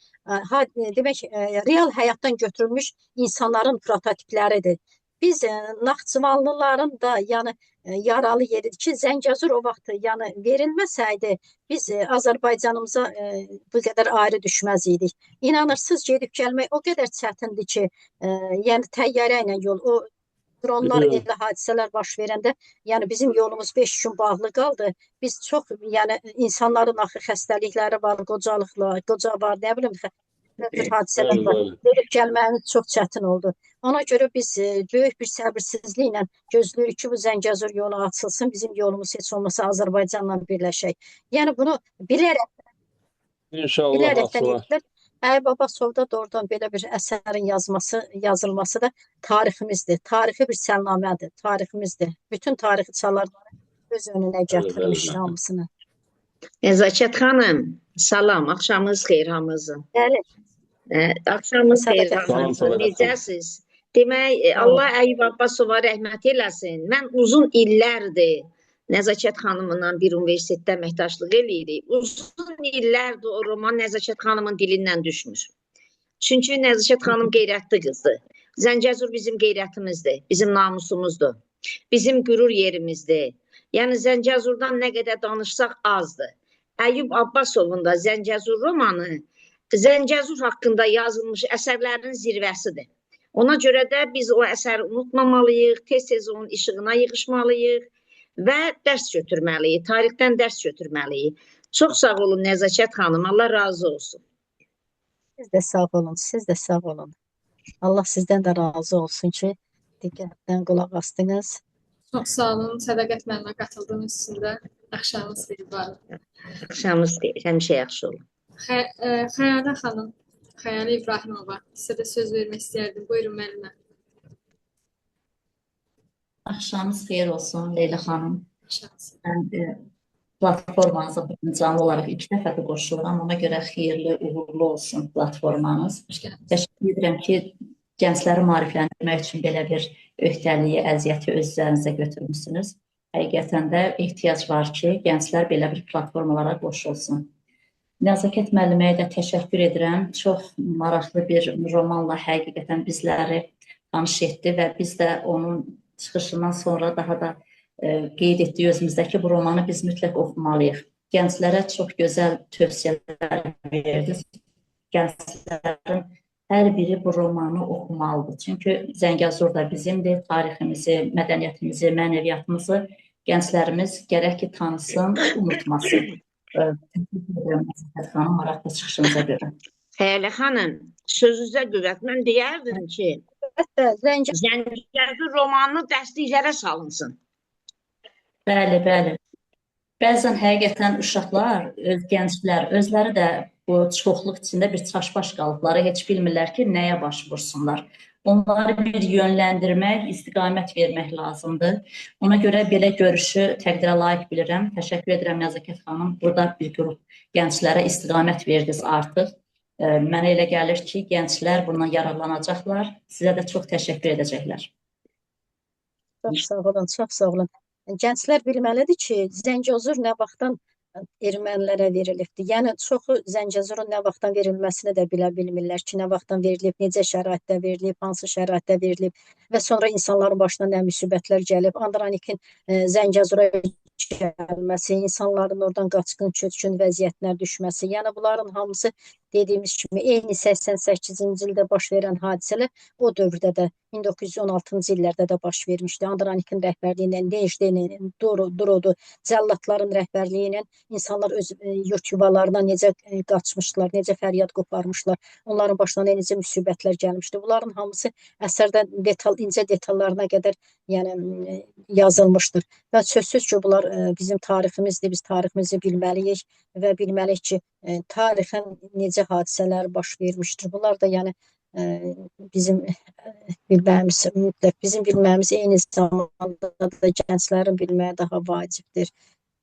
demək, real həyatdan götürülmüş insanların prototipləridir. Biz Naxçıvanlıların da, yəni yaralı yeridir ki, Zəngəzur o vaxt yəni verilməsəydi, biz Azərbaycanımıza bu qədər ayrı düşməz idik. İnanırsınız, gedib gəlmək o qədər çətindir ki, yəni təyyarə ilə yol, o dronlar Biliyorum. elə hadisələr baş verəndə, yəni bizim yolumuz 5 gün bağlı qaldı. Biz çox, yəni insanların axı xəstəlikləri var, qoca var, nə bilim, nə tür hadisələr Bəli, var. bəli. Verib gəlməyimiz çox çətin oldu. Ona görə biz böyük bir səbirsizliklə gözləyirik ki, bu Zəngəzur yolu açılsın, bizim yolumuz heç olmasa Azərbaycanla birləşək. Yəni bunu bilərək İnşallah bilərəkdən açılar. edilər. Əli Babasovda doğrudan belə bir əsərin yazılması da tariximizdir. Tarixi bir səlnamədir, tariximizdir. Bütün tarixi çalarları öz önünə gətirmişdir hamısını. Nəzakət xanım, salam, axşamınız xeyir hamınızın. Bəli, Axşamınız xeyir Sədaqət xanım. hamınızın. Salam, Sədaqət xanım. Necəsiz? Demək, Allah Əyyub Abbasova rəhmət eləsin. Mən uzun illərdir Nəzakət xanımla bir universitetdə əməkdaşlıq eləyirik. Uzun illərdir o roman Nəzakət xanımın dilindən düşmür. Çünki Nəzakət xanım qeyrətli qızdır. Zəngəzur bizim qeyrətimizdir, bizim namusumuzdur, bizim qürur yerimizdir. Yəni Zəngəzurdan nə qədər danışsaq azdır. Əyyub Abbasovun da Zəngəzur romanı Zəngəzur haqqında yazılmış əsərlərin zirvəsidir. Ona görə də biz o əsəri unutmamalıyıq, tez-tez onun işığına yığışmalıyıq və dərs götürməliyik, tarixdən dərs götürməliyik. Çox sağ olun Nəzakət xanım, Allah razı olsun. siz də sağ olun, siz də sağ olun. Allah sizdən də razı olsun ki, diqqətdən qulaq astınız. Çox sağ olun, Sədaqət müəllimə qatıldığınız üçün də axşamınız xeyir var. Axşamınız xeyir, həmişə yaxşı olun. Xəyalə xanım, Xəyalə İbrahimova, sizə də söz vermək istəyərdim. Buyurun müəllimə. Axşamınız xeyir olsun Leyla xanım. Axşamınız. Mən platformanıza canlı olaraq ilk dəfə də qoşuluram. Ona görə xeyirli, uğurlu olsun platformanız. Hoş gəldiniz. Təşəkkür edirəm ki, gəncləri maarifləndirmək üçün belə bir öhdəliyi, əziyyəti öz üzərinizə götürmüsünüz. Həqiqətən də ehtiyac var ki, gənclər belə bir platformalara qoşulsun. Nəzakət müəlliməyə də təşəkkür edirəm. Çox maraqlı bir romanla həqiqətən bizləri tanış etdi və biz də onun çıxışından sonra daha da qeyd etdik özümüzdəki bu romanı biz mütləq oxumalıyıq. Gənclərə çox gözəl tövsiyələr verdi. Gənclərin hər biri bu romanı oxumalıdır. Çünki Zəngəzur da bizimdir, tariximizi, mədəniyyətimizi, mənəviyyatımızı gənclərimiz gərək ki, tanısın, unutmasın. Təşəkkür edirəm Nəzakət xanım, maraqlı çıxışınıza görə. Xəyalə xanım, sözünüzə qüvvət. Mən deyərdim ki, Zəngəzur romanını dərsliklərə salınsın. Bəli, bəli. Bəzən həqiqətən uşaqlar, gənclər özləri də bu çoxluq içində bir çaşbaş qalıblar. Heç bilmirlər ki, nəyə baş vursunlar. Onları bir yönləndirmək, istiqamət vermək lazımdır. Ona görə belə görüşü təqdirə layiq bilirəm. Təşəkkür edirəm Nəzakət xanım. Burada bir qrup gənclərə istiqamət verdiniz artıq. Mənə elə gəlir ki, gənclər bundan yararlanacaqlar. Sizə də çox təşəkkür edəcəklər. Çox sağ olun, çox sağ olun. Gənclər bilməlidir ki, Zəngəzur nə vaxtdan ermənilərə verilibdir. Yəni çoxu Zəngəzurun nə vaxtdan verilməsini də bilə bilmirlər ki, nə vaxtdan verilib, necə şəraitdə verilib, hansı şəraitdə verilib və sonra insanların başına nə müsibətlər gəlib. Andranikin Zəngəzura gəlməsi, insanların oradan qaçqın köçkün vəziyyətinə düşməsi. Yəni bunların hamısı dediyimiz kimi eyni 88-ci ildə baş verən hadisələr o dövrdə də 1916-cı illərdə də baş vermişdi. Andranikin rəhbərliyi ilə, Necdenin, Durodu, cəllatların rəhbərliyi ilə insanlar öz yurt yuvalarına necə qaçmışdılar, necə fəryad qoparmışlar, onların başına necə müsibətlər gəlmişdi. Bunların hamısı əsərdən incə detallarına qədər yəni yazılmışdır. Və sözsüz ki, bunlar bizim tariximizdir, biz tariximizi bilməliyik və bilməliyik ki, tarixən necə hadisələr baş vermişdir. Bunlar da yəni bizim bilməyimiz, mütləq bizim bilməyimiz eyni zamanda da gənclərin bilməyi daha vacibdir.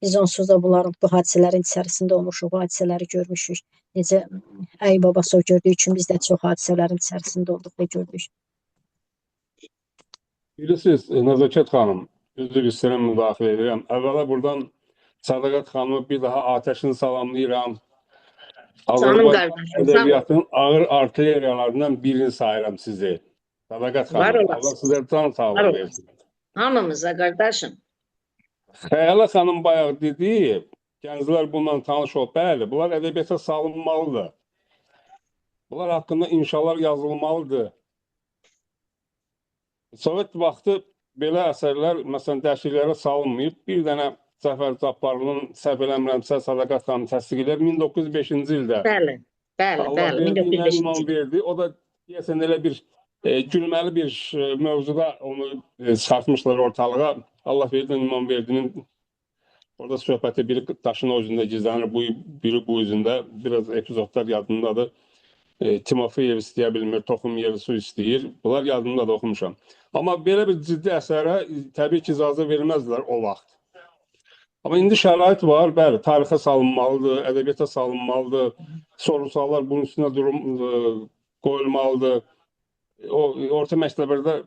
Biz onsuz da bunların bu hadisələrin içərisində olmuşuq, bu hadisələri görmüşük. Necə Əyi Babasov gördüyü üçün biz də çox hadisələrin içərisində olduq və gördük. Bilirsiniz, Nəzakət xanım, üzr istəyirəm, müdaxilə edirəm. Əvvəla buradan Sədaqət xanımı bir daha atəşini salamlayıram. Canım Azərbaycan qardaşım, sağ ol. ədəbiyyatının ağır artilleriyalarından birini sayıram sizi. Sədaqət Var xanım, olasın. Allah sizə can Var sağlığı olasın. versin. Hamımıza qardaşım. Xəyalə xanım bayaq dedi, gənclər bununla tanış olub. Bəli, bunlar ədəbiyyata salınmalıdır. Bunlar haqqında inşalar yazılmalıdır. Sovet vaxtı belə əsərlər, məsələn, dərsliklərə salınmayıb. Bir dənə Zəfər Cabbarlının, səhv eləmirəmsə, Sədaqət xanım təsdiq edir 1905-ci ildə. Bəli, bəli, Allah bəli, verdiyinə 1905-ci iman il. verdi. O da deyəsən elə bir gülməli bir mövzuda onu çıxartmışlar ortalığa. Allah verdiyinə iman verdinin orada söhbəti biri daşın o üzündə gizlənir, biri bu üzündə. Biraz epizodlar yadındadır. Timofeyev istəyə bilmir, Toxumyev su istəyir. Bunlar yadımda da oxumuşam. Amma belə bir ciddi əsərə təbii ki, icazə verməzdilər o vaxt. Amma indi şərait var, bəli, tarixə salınmalıdır, ədəbiyyata salınmalıdır, soru-suallar bunun üstünə qoyulmalıdır. O orta məktəblərdə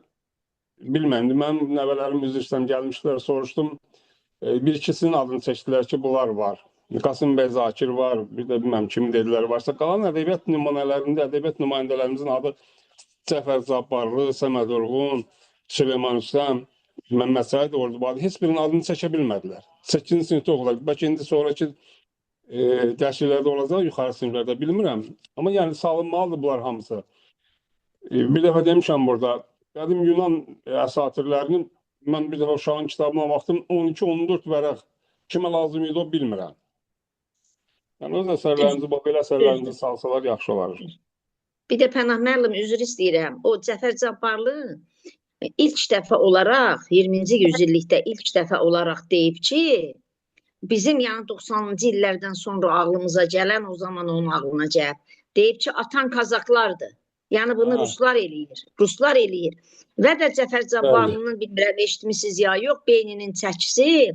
bilməyim, mənim nəvələrim üzr istəyirəm gəlmişlər, soruşdum. Bir ikisinin adını çəkdilər ki, bunlar var. Qasım bəy Zakir var, bir də bilməm kimi dedilər varsa. Qalan ədəbiyyat nümunələrində, ədəbiyyat nümayəndələrimizin adı Cəfər Cabbarlı, Səməd Urğun, Süleyman Üstəm, Məmməd Səid Ordubalı, heç birinin adını çəkə bilmədilər. 8-ci sinifdə oxular. Bəlkə indi sonraki dərsliklərdə olacaq, yuxarı siniflərdə bilmirəm. Amma yəni salınmalıdır bunlar hamısı. Bir dəfə demişəm burada, qədim Yunan əsatirlərinin, mən bir dəfə uşağın kitabına baxdım, 12-14 vərəq kimə lazım idi o bilmirəm. Yəni öz əsərlərinizi, belə əsərlərinizi salsalar yaxşı olar. Bir də Pənah müəllim, üzr istəyirəm. O Cəfər Cabbarlı ilk dəfə olaraq 20-ci yüzillikdə ilk dəfə olaraq deyib ki, bizim yəni 90-cı illərdən sonra ağlımıza gələn, o zaman onun ağlına gəlib. Deyib ki, atan Kazaklardır. Yəni bunu Ruslar eləyir. Ruslar eləyir. Və də Cəfər Cabbarlının bilmirəm, eşitmişsiniz ya yox, beyninin çəkisi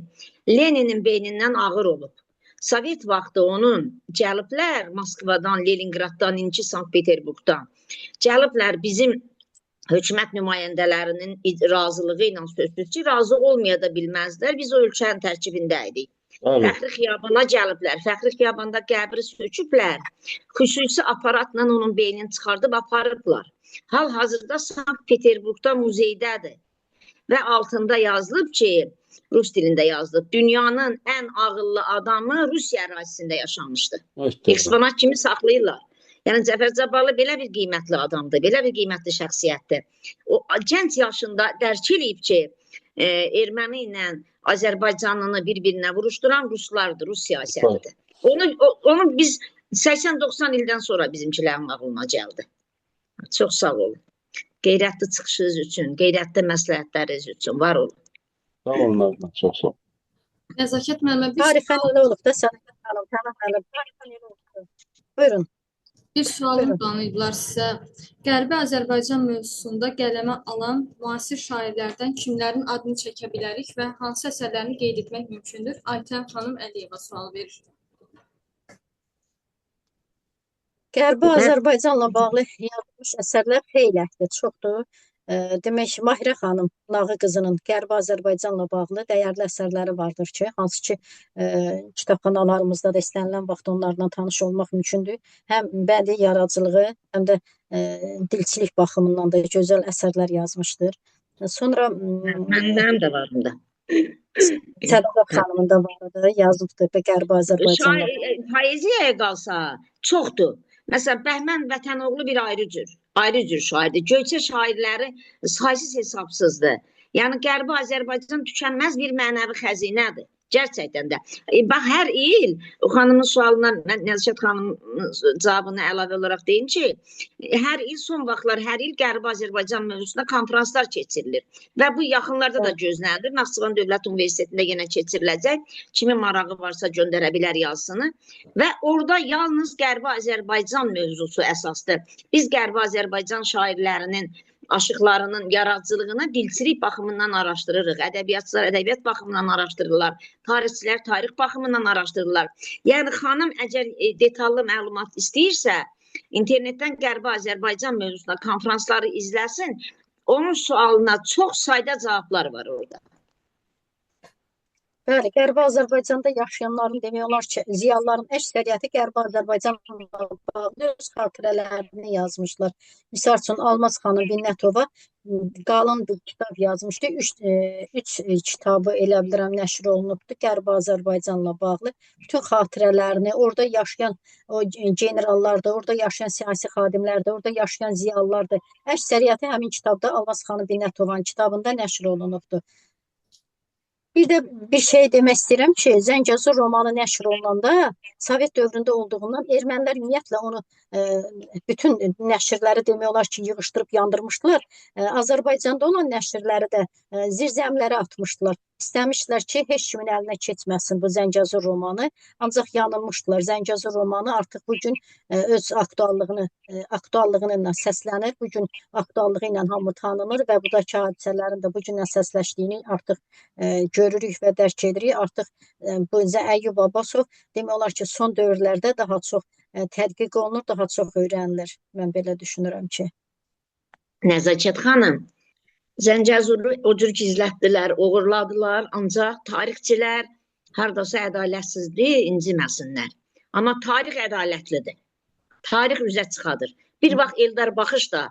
Leninin beynindən ağır olub. Sovet vaxtı onun gəliblər Moskvadan, Leningraddan, indiki Sankt-Peterburqdan. Gəliblər bizim hökumət nümayəndələrinin razılığı ilə sözsüz ki, razı olmaya da bilməzlər. Biz o ölkənin tərkibində idik. Fəxri Xiyabana gəliblər. Fəxri Xiyabanda qəbri söküblər. Xüsusi aparatla onun beynini çıxardıb aparıblar. Hal-hazırda Sankt-Peterburqda muzeydədir. Və altında yazılıb ki, Rus dilində yazılıb, dünyanın ən ağıllı adamı Rusiya ərazisində yaşamışdı. Eksponat kimi saxlayırlar. Yəni Cəfər Cabbarlı belə bir qiymətli adamdır, belə bir qiymətli şəxsiyyətdir. O gənc yaşında dərk eləyib ki, erməni ilə Azərbaycanlını bir-birinə vuruşduran Ruslardır, Rus siyasətidir. Onu biz 80-90 ildən sonra bizimkilərin ağlına gəldi. Çox sağ olun. Qeyrətli çıxışınız üçün, qeyrətli məsləhətləriniz üçün var olun. Sağ olun, çox sağ olun. Nəzakət müəllimə Tarixən elə olub da, Sədaqət xanım, tarixən elə olub. Buyurun. bir sualım qanıydılar sizə. Qərbi Azərbaycan mövzusunda qələmə alan müasir şairlərdən kimlərin adını çəkə bilərik və hansı əsərlərini qeyd etmək mümkündür? Aytən xanım Əliyeva sual verir. Qərbi Azərbaycanla bağlı yazılmış əsərlər xeyli, çoxdur. Demək, Mahirə xanım, Nağı qızının Qərbi Azərbaycanla bağlı dəyərli əsərləri vardır ki, hansı ki, kitabxanalarımızda da istənilən vaxt onlarla tanış olmaq mümkündür. Həm bədii yaradıcılığı, həm də dilçilik baxımından da gözəl əsərlər yazmışdır. Sonra Mənim də varım da. Sədaqət xanımın da var, yazıbdır Qərbi Azərbaycanla bağlı. Poeziyaya qalsa çoxdur. Məsələn, Bəhmən Vətənoğlu bir ayrı cür şairdir. Göyçə şairləri saysız hesabsızdır. Yəni Qərbi Azərbaycan tükənməz bir mənəvi xəzinədir. Gerçəkdən də. Bax, hər il o xanımın sualına, mən Nəzakət xanımın cavabını əlavə olaraq deyim ki, hər il son vaxtlar, hər il Qərbi Azərbaycan mövzusunda konferanslar keçirilir. Və bu yaxınlarda da gözlənilir. Naxçıvan Dövlət Universitetində yenə keçiriləcək. Kimin marağı varsa göndərə bilər yazısını. Və orada yalnız Qərbi Azərbaycan mövzusu əsasdır. Biz Qərbi Azərbaycan şairlərinin aşıqlarının yaradıcılığını dilçilik baxımından araşdırırıq. Ədəbiyyatçılar ədəbiyyat baxımından araşdırırlar. Tarixçilər tarix baxımından araşdırırlar. Yəni xanım əgər detallı məlumat istəyirsə, internetdən Qərbi Azərbaycan mövzusunda konferansları izləsin. Onun sualına çox sayda cavablar var orada. Bəli, Qərbi Azərbaycanda yaşayanların demək olar ki, ziyalıların əksəriyyəti Qərbi Azərbaycanla bağlı öz xatirələrini yazmışlar. Misal üçün, Almaz xanım Binnətova qalın bir kitab yazmışdı. Üç kitabı elə bilirəm nəşr olunubdu Qərbi Azərbaycanla bağlı. Bütün xatirələrini, orada yaşayan o generallar da, orada yaşayan siyasi xadimlər də, orada yaşayan ziyalılar da, əksəriyyəti həmin kitabda Almaz xanım Binnətovanın kitabında nəşr olunubdu. Bir də bir şey demək istəyirəm ki, Zəngəzur romanı nəşr olunanda Sovet dövründə olduğundan ermənilər ümumiyyətlə onu bütün nəşrləri demək olar ki, yığışdırıb yandırmışdılar. Azərbaycanda olan nəşrləri də zirzəmilərə atmışdılar. İstəmişdilər ki, heç kimin əlinə keçməsin bu Zəngəzur romanı. Ancaq yanılmışdılar. Zəngəzur romanı artıq bugün öz aktuallığını ilə səslənir. Bugün aktuallığı ilə hamı tanınır və budakı hadisələrin də bugün səsləşdiyini artıq görürük və dərk edirik. Artıq bu Əyyub Abbasov demək olar ki, son dövrlərdə daha çox tədqiq olunur, daha çox öyrənilir. Mən belə düşünürəm ki. Nəzakət xanım, Zəngəzuru o cür gizlətdilər, uğurladılar, ancaq tarixçilər hardasa ədalətsizdir, inciməsinlər. Amma tarix ədalətlidir. Tarix üzə çıxadır. Bir vaxt Eldar Baxış da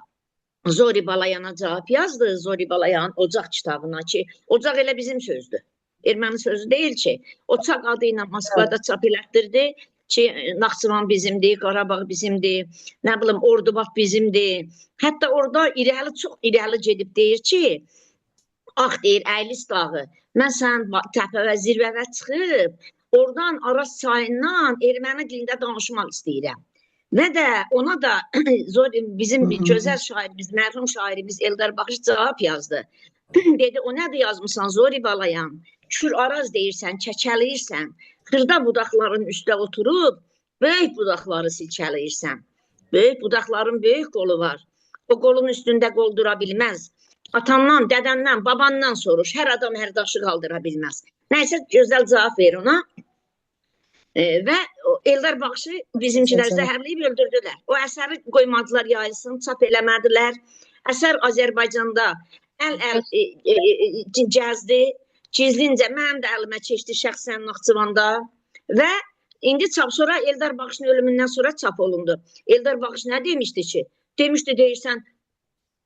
Zori Balayana cavab yazdı. Zori Balayan Ocaq kitabına ki, Ocaq elə bizim sözdür. Erməni sözü deyil ki. Ocaq adı ilə Moskvada çap elətdirdi ki, Naxçıvan bizimdir, Qarabağ bizimdir, nə bilim, Ordubad bizimdir. Hətta orada irəli, çox irəli gedib deyir ki, deyir, Əylis dağı, mən sən təpəvə, zirvəvə çıxıb, oradan Araz çayından erməni dilində danışmaq istəyirəm. Və də ona da bizim gözəl şairimiz, mərhum şairimiz Eldar Baxış cavab yazdı. Dedi, o nədir yazmışsan Zori Balayan? Kür Araz deyirsən, çəkəliyirsən, xırda budaqların üstə oturub, böyük budaqları silkəliyirsən. Böyük budaqların böyük qolu var. O qolun üstündə qol dura bilməz. Atandan, dədəndən, babandan soruş. Hər adam hər daşı qaldıra bilməz. Nəysə, gözəl cavab ver ona. Və Eldar Baxışı bizimkilər zəhərləyib öldürdülər. O əsəri qoymadılar yayılsın, çap eləmədilər. Əsər Azərbaycanda əl gəzdi. Gizlincə mənim də əlimə keçdi şəxsən Naxçıvanda və indi çap sonra Eldar Baxışın ölümündən sonra çap olundu. Eldar Baxış nə demişdi ki? Demişdi, deyirsən,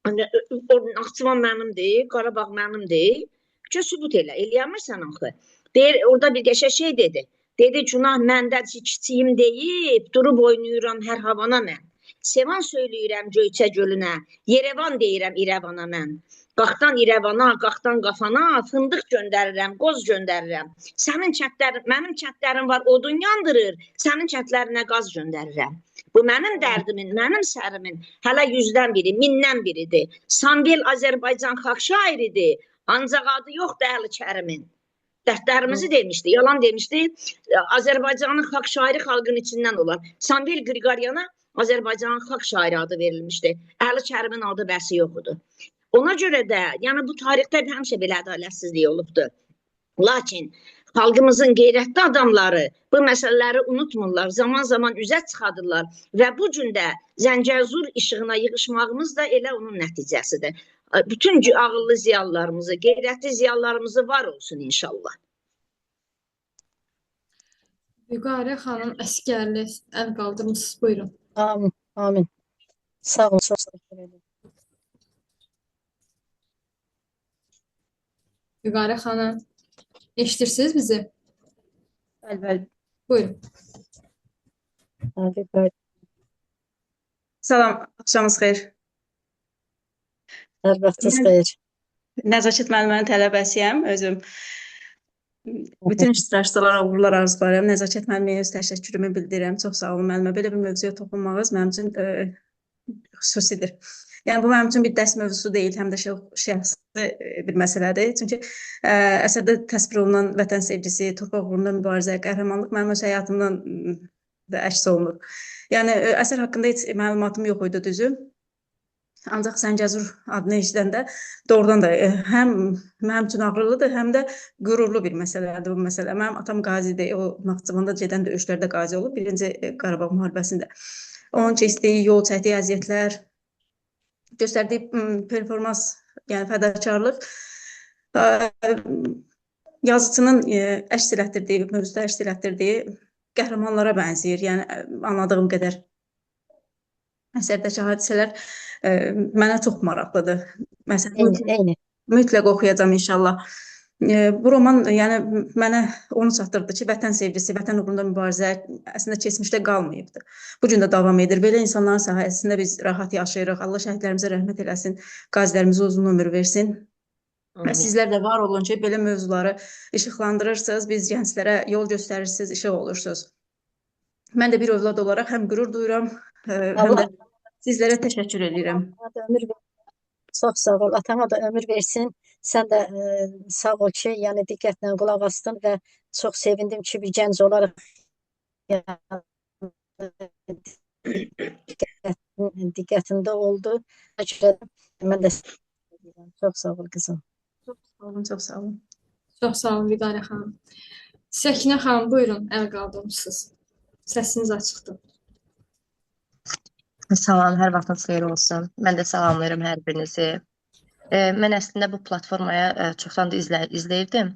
Naxçıvan mənimdir, Qarabağ mənimdir. Ki, sübut elə, eləyəmirsən axı. Deyir, orada bir qəşə şey dedi. Dedi, günah məndə kiçiyim deyib, durub oynayıram hər havana mən. Sevan söyləyirəm Göyçə gölünə, Yerevan deyirəm İrəvana mən. Qaxdan İrəvana, qaxdan qafana, fındıq göndərirəm, qoz göndərirəm. Mənim kəndlərim var, odun yandırır, sənin kəndlərinə qaz göndərirəm. Bu mənim dərdimin, mənim sərimin, hələ 100-dən biri, 1000-dən biridir. Samvel Azərbaycan xalq şairidir, ancaq adı yoxdur Əli Kərimin. Dərdlərimizi demişdi, yalan demişdi. Azərbaycanın xalq şairi xalqın içindən olan Samvel Qriqoryana Azərbaycanın xalq şairi adı verilmişdi. Əli Kərimin adı bəsi yoxudur. Ona görə də, yəni bu tarixdə həmişə belə ədalətsizlik olubdur. Lakin xalqımızın qeyrətli adamları bu məsələləri unutmurlar, zaman-zaman üzə çıxadırlar və bu gün də Zəngəzur işığına yığışmağımız da elə onun nəticəsidir. Bütün ağıllı ziyalılarımızı, qeyrətli ziyalılarımızı var olsun inşallah. Vüqarə xanım Əsgərli əl qaldırmışsınız, buyurun. Amin, amin. Sağ olun, çox təşəkkür ederim. Vüqarə xanım, eşidirsiniz bizi? Bəli. Buyurun. Bəli. Salam, axşamınız xeyir. Hər vaxtınız xeyir. Nəzakət müəlliminin tələbəsiyəm özüm. Bütün iştirakçılara uğurlar arzulayıram. Nəzakət müəlliməyə öz təşəkkürümü bildirirəm. Çox sağ olun müəllimə. Belə bir mövzuya toxunmağınız mənim üçün xüsusidir. Yəni bu mənim üçün bir dərs mövzusu deyil, həm də şəxsi bir məsələdir. Çünki əsərdə təsvir olunan vətən sevgisi, torpaq uğrunda mübarizə, qəhrəmanlıq mənim öz həyatımdan da əks olunur. Yəni əsər haqqında heç məlumatım yox idi düzü. Ancaq Səngəzur adını eşidəndə doğrudan da həm mənim üçün ağrılıdır, həm də qürurlu bir məsələdir bu məsələ. Mənim atam qazidir, o Naxçıvanda gedən döyüşlərdə qazi olub, 1-ci Qarabağ müharibəsində. Onun keçdiyi yol, çəkdiyi əziyyətlər, göstərdiyi performans, yəni fədakarlıq yazıcının əks elətdirdiyi, mövzuda əks elətdirdiyi qəhrəmanlara bənzəyir. Yəni anladığım qədər əsərdəki hadisələr mənə çox maraqlıdır. Məsələn, Eyni. mütləq oxuyacağam inşallah. Bu roman yəni mənə onu çatdırdı ki, vətən sevgisi, vətən uğrunda mübarizə əslində keçmişdə qalmayıbdı. Bu gün də davam edir. Belə insanların sayəsində biz rahat yaşayırıq. Allah şəhidlərimizə rəhmət eləsin, qazilərimizə uzun ömür versin. Və sizlər də var olun ki, belə mövzuları işıqlandırırsınız, biz gənclərə yol göstərirsiniz, işıq olursunuz. Mən də bir övlad olaraq həm qürur duyuram, həm də sizlərə təşəkkür edirəm. Çox sağ ol. Atana da ömür versin. Sən də sağ ol ki, yəni diqqətlə qulaq asdın və çox sevindim ki, bir gənc olaraq diqqətində oldu. Mən də çox sağ ol qızım. Çox sağ olun, çox sağ olun. Çox sağ olun Vidarə xanım. Səkinə xanım, buyurun, əl qaldırmışsınız. Səsiniz açıqdır. Salam, hər vaxtınız xeyir olsun. Mən də salamlayıram hər birinizi. Mən əslində bu platformaya çoxdan da izləyirdim.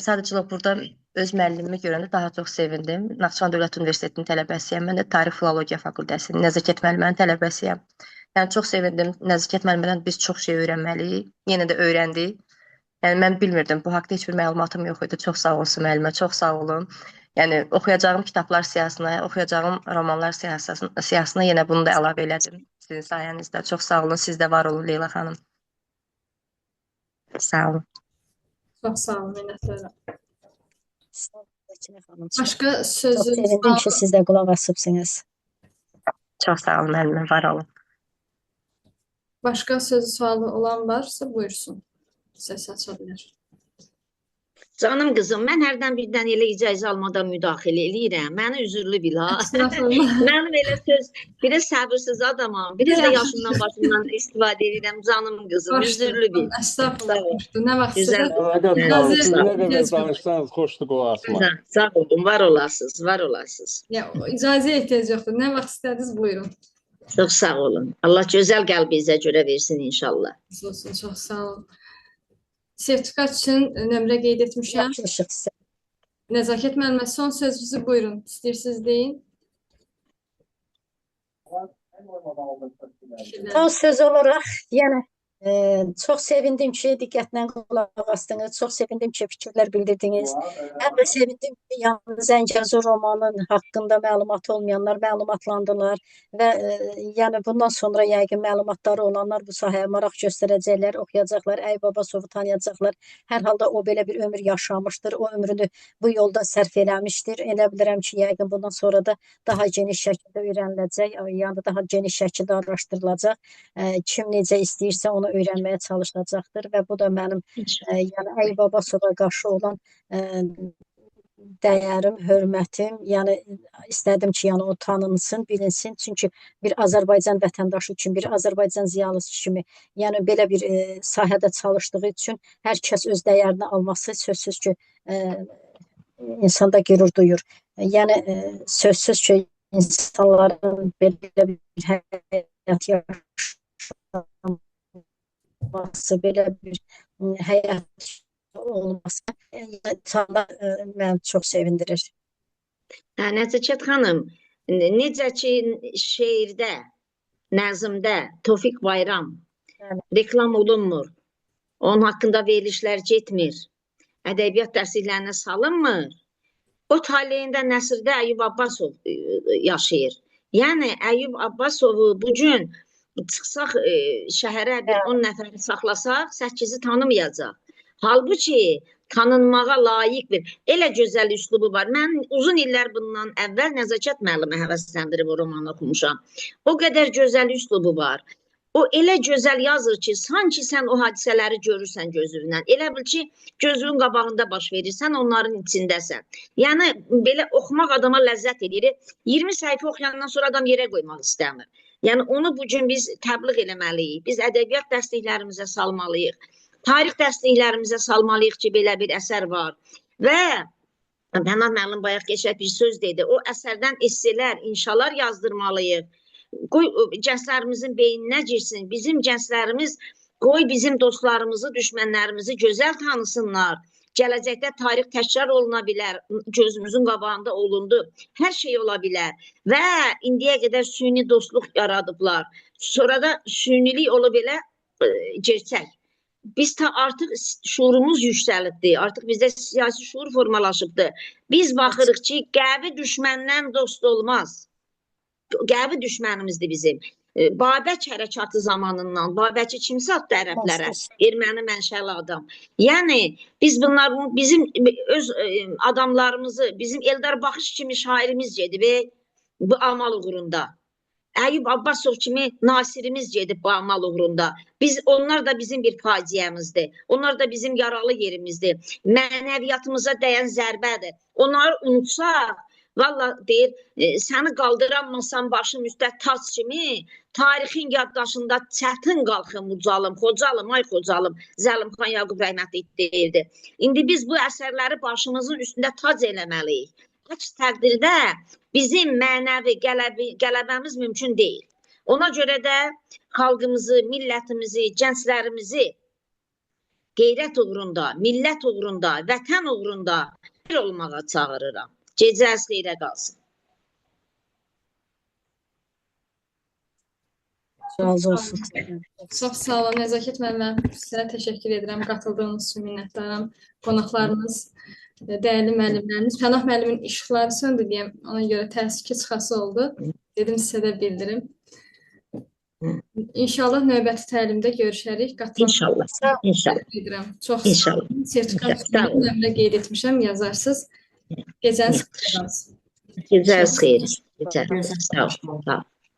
Sadəcə burada öz müəllimimi görəndə daha çox sevindim. Naxçıvan Dövlət Universitetinin tələbəsiyəm. Mən də Tarix Filologiya Fakültəsinin Nəzakət müəllimənin tələbəsiyəm. Yəni çox sevindim. Nəzakət müəllimədən biz çox şey öyrənməliyik. Yenə də öyrəndik. Yəni mən bilmirdim. Bu haqqda heç bir məlumatım yox idi. Çox sağ olsun müəllimə, çox sağ olun. Yəni oxuyacağım kitablar siyahısına, oxuyacağım romanlar siyahısına yenə bunu da əlavə elədim sizin sayənizdə. Çox sağ olun, siz də var olun Leyla xanım. Sağ olun. Çox sağ olun, minnətdarım. Sağ ol, Səkinə xanım. Başqa Çox sözünüz sevindim ki, siz də qulaq asıbsınız. Çox sağ olun müəllimə, var olun. Başqa sözü sualı olan varsa buyursun. Səs aça bilər. Canım qızım, mən hərdən birdən elə icazə almadan müdaxilə eləyirəm. Məni üzürlü bil ha. Estağfurullah. Mənim elə söz, bir də səbirsiz adamam. Bir də yaşımdan başımdan istifadə edirəm. Canım qızım, üzürlü bil. Estağfurullah. Nə vaxt Güzel. Siz nə qədər danışsanız xoşdur qulaq asmaq. Sağ olun, var olasınız, var olasınız. Ya, icazəyə ehtiyac yoxdur. Nə vaxt istədiniz buyurun. Çox sağ olun. Allah gözəl qəlbinizə görə versin inşallah. Olsun, çox sağ olun. Sertifikat üçün nömrə qeyd etmişəm. Yaxşılıq sizə. Nəzakət müəllimə, son sözünüzü buyurun. İstəyirsiniz deyin. Son söz olaraq, yəni çox sevindim ki, diqqətlə qulaq asdınız. Çox sevindim ki, fikirlər bildirdiniz. Həm də sevindim ki, yəni Zəngəzur romanının haqqında məlumatı olmayanlar məlumatlandılar və yəni bundan sonra yəqin məlumatları olanlar bu sahəyə maraq göstərəcəklər, oxuyacaqlar, Əyi Babasovu tanıyacaqlar. Hər halda o belə bir ömür yaşamışdır, o ömrünü bu yolda sərf eləmişdir. Elə bilirəm ki, yəqin bundan sonra da daha geniş şəkildə öyrəniləcək, yəni daha geniş şəkildə araşdırılacaq. Kim necə istəyirsə onu öyrənməyə çalışacaqdır və bu da mənim yəni Əyi Babasova qarşı olan dəyərim, hörmətim, yəni istədim ki, yəni o tanınsın, bilinsin. Çünki bir Azərbaycan vətəndaşı üçün, bir Azərbaycan ziyalısı kimi, yəni belə bir sahədə çalışdığı üçün hər kəs öz dəyərini alması sözsüz ki, insanda qürur duyur. Yəni sözsüz ki, insanların belə bir həyat yaşaması, belə bir həyat olması məni çox sevindirir. Nəzakət xanım, necə ki şeirdə, nəzmdə Tofiq Bayram reklam olunmur, onun haqqında verilişlər getmir, ədəbiyyat dərsliklərinə salınmır, o taleyində Nəsirdə Əyyub Abbasov yaşayır. Yəni Əyyub Abbasovu bugün çıxsaq şəhərə bir 10 nəfəri saxlasaq, 8-i tanımayacaq. Halbuki tanınmağa layiqdir. Elə gözəl üslubu var. Mən uzun illər bundan əvvəl Nəzakət müəllimə həvəsləndirib o romanı oxumuşam. O qədər gözəl üslubu var. O elə gözəl yazır ki, sanki sən o hadisələri görürsən gözündən. Elə bil ki, gözünün qabağında baş verirsən, onların içindəsən. Yəni, belə oxumaq adama ləzzət edir. 20 səhifə oxuyandan sonra adam yerə qoymaq istəmir. Yəni, onu bugün biz təbliğ eləməliyik. Biz ədəbiyyat dərsliklərimizə salmalıyıq. Tarix dərsliklərimizə salmalıyıq ki, belə bir əsər var. Və Pənah müəllim bayaq keçək bir söz dedi. O əsərdən esselər, inşalar yazdırmalıyıq. Qoy gənclərimizin beyninə girsin. Bizim gənclərimiz qoy bizim dostlarımızı, düşmənlərimizi gözəl tanısınlar. Gələcəkdə tarix təkrar oluna bilər. Gözümüzün qabağında olundu. Hər şey ola bilər. Və indiyə qədər süni dostluq yaradıblar. Sonra da sünilik olub elə gerçək. Biz artıq şuurumuz yüksəlibdir. Artıq bizdə siyasi şuur formalaşıbdır. Biz baxırıq ki, qəvi düşməndən dost olmaz. Qəvi düşmənimizdir bizim. Babək hərəkatı zamanından, Babəkçi kimsə addı ərəblərə, erməni mənşəli adam. Yəni, biz bunlar, bizim öz adamlarımızı, bizim Eldar Baxış kimi şairimiz gedib bu amal uğrunda. Əyyub Abbasov kimi nasirimiz gedib bu amal uğrunda. Onlar da bizim bir faciəmizdir. Onlar da bizim yaralı yerimizdir. Mənəviyyatımıza dəyən zərbədir. Onları unutsaq, valla deyir, səni qaldıranmasan başım üstə tac kimi, tarixin yaddaşında çətin qalxım ucalım, Xocalım, ay Xocalım, Zəlimxan Yaqub rəhmətli deyirdi. İndi biz bu əsərləri başımızın üstündə tac eləməliyik. Əks təqdirdə bizim mənəvi qələbəmiz mümkün deyil. Ona görə də xalqımızı, millətimizi, gənclərimizi qeyrət uğrunda, millət uğrunda, vətən uğrunda bir olmağa çağırıram. Gecəniz xeyrə qalsın. Razı olsun. Çox sağ olun Nəzakət müəllimə. Sizə təşəkkür edirəm. Qatıldığınız üçün minnətdaram. Qonaqlarınız, dəyərli müəllimləriniz. Pənah müəllimin işıqları söndü deyəm. Ona görə təəssüf ki, çıxası oldu. Dedim sizə də bildirim. İnşallah növbəti təlimdə görüşərik. İnşallah. İnşallah. Çox sağ olun. Sertifikat nömrə qeyd etmişəm, yazarsınız. Gecəniz xeyir olsun. Gecəniz xeyir. Sağ olun.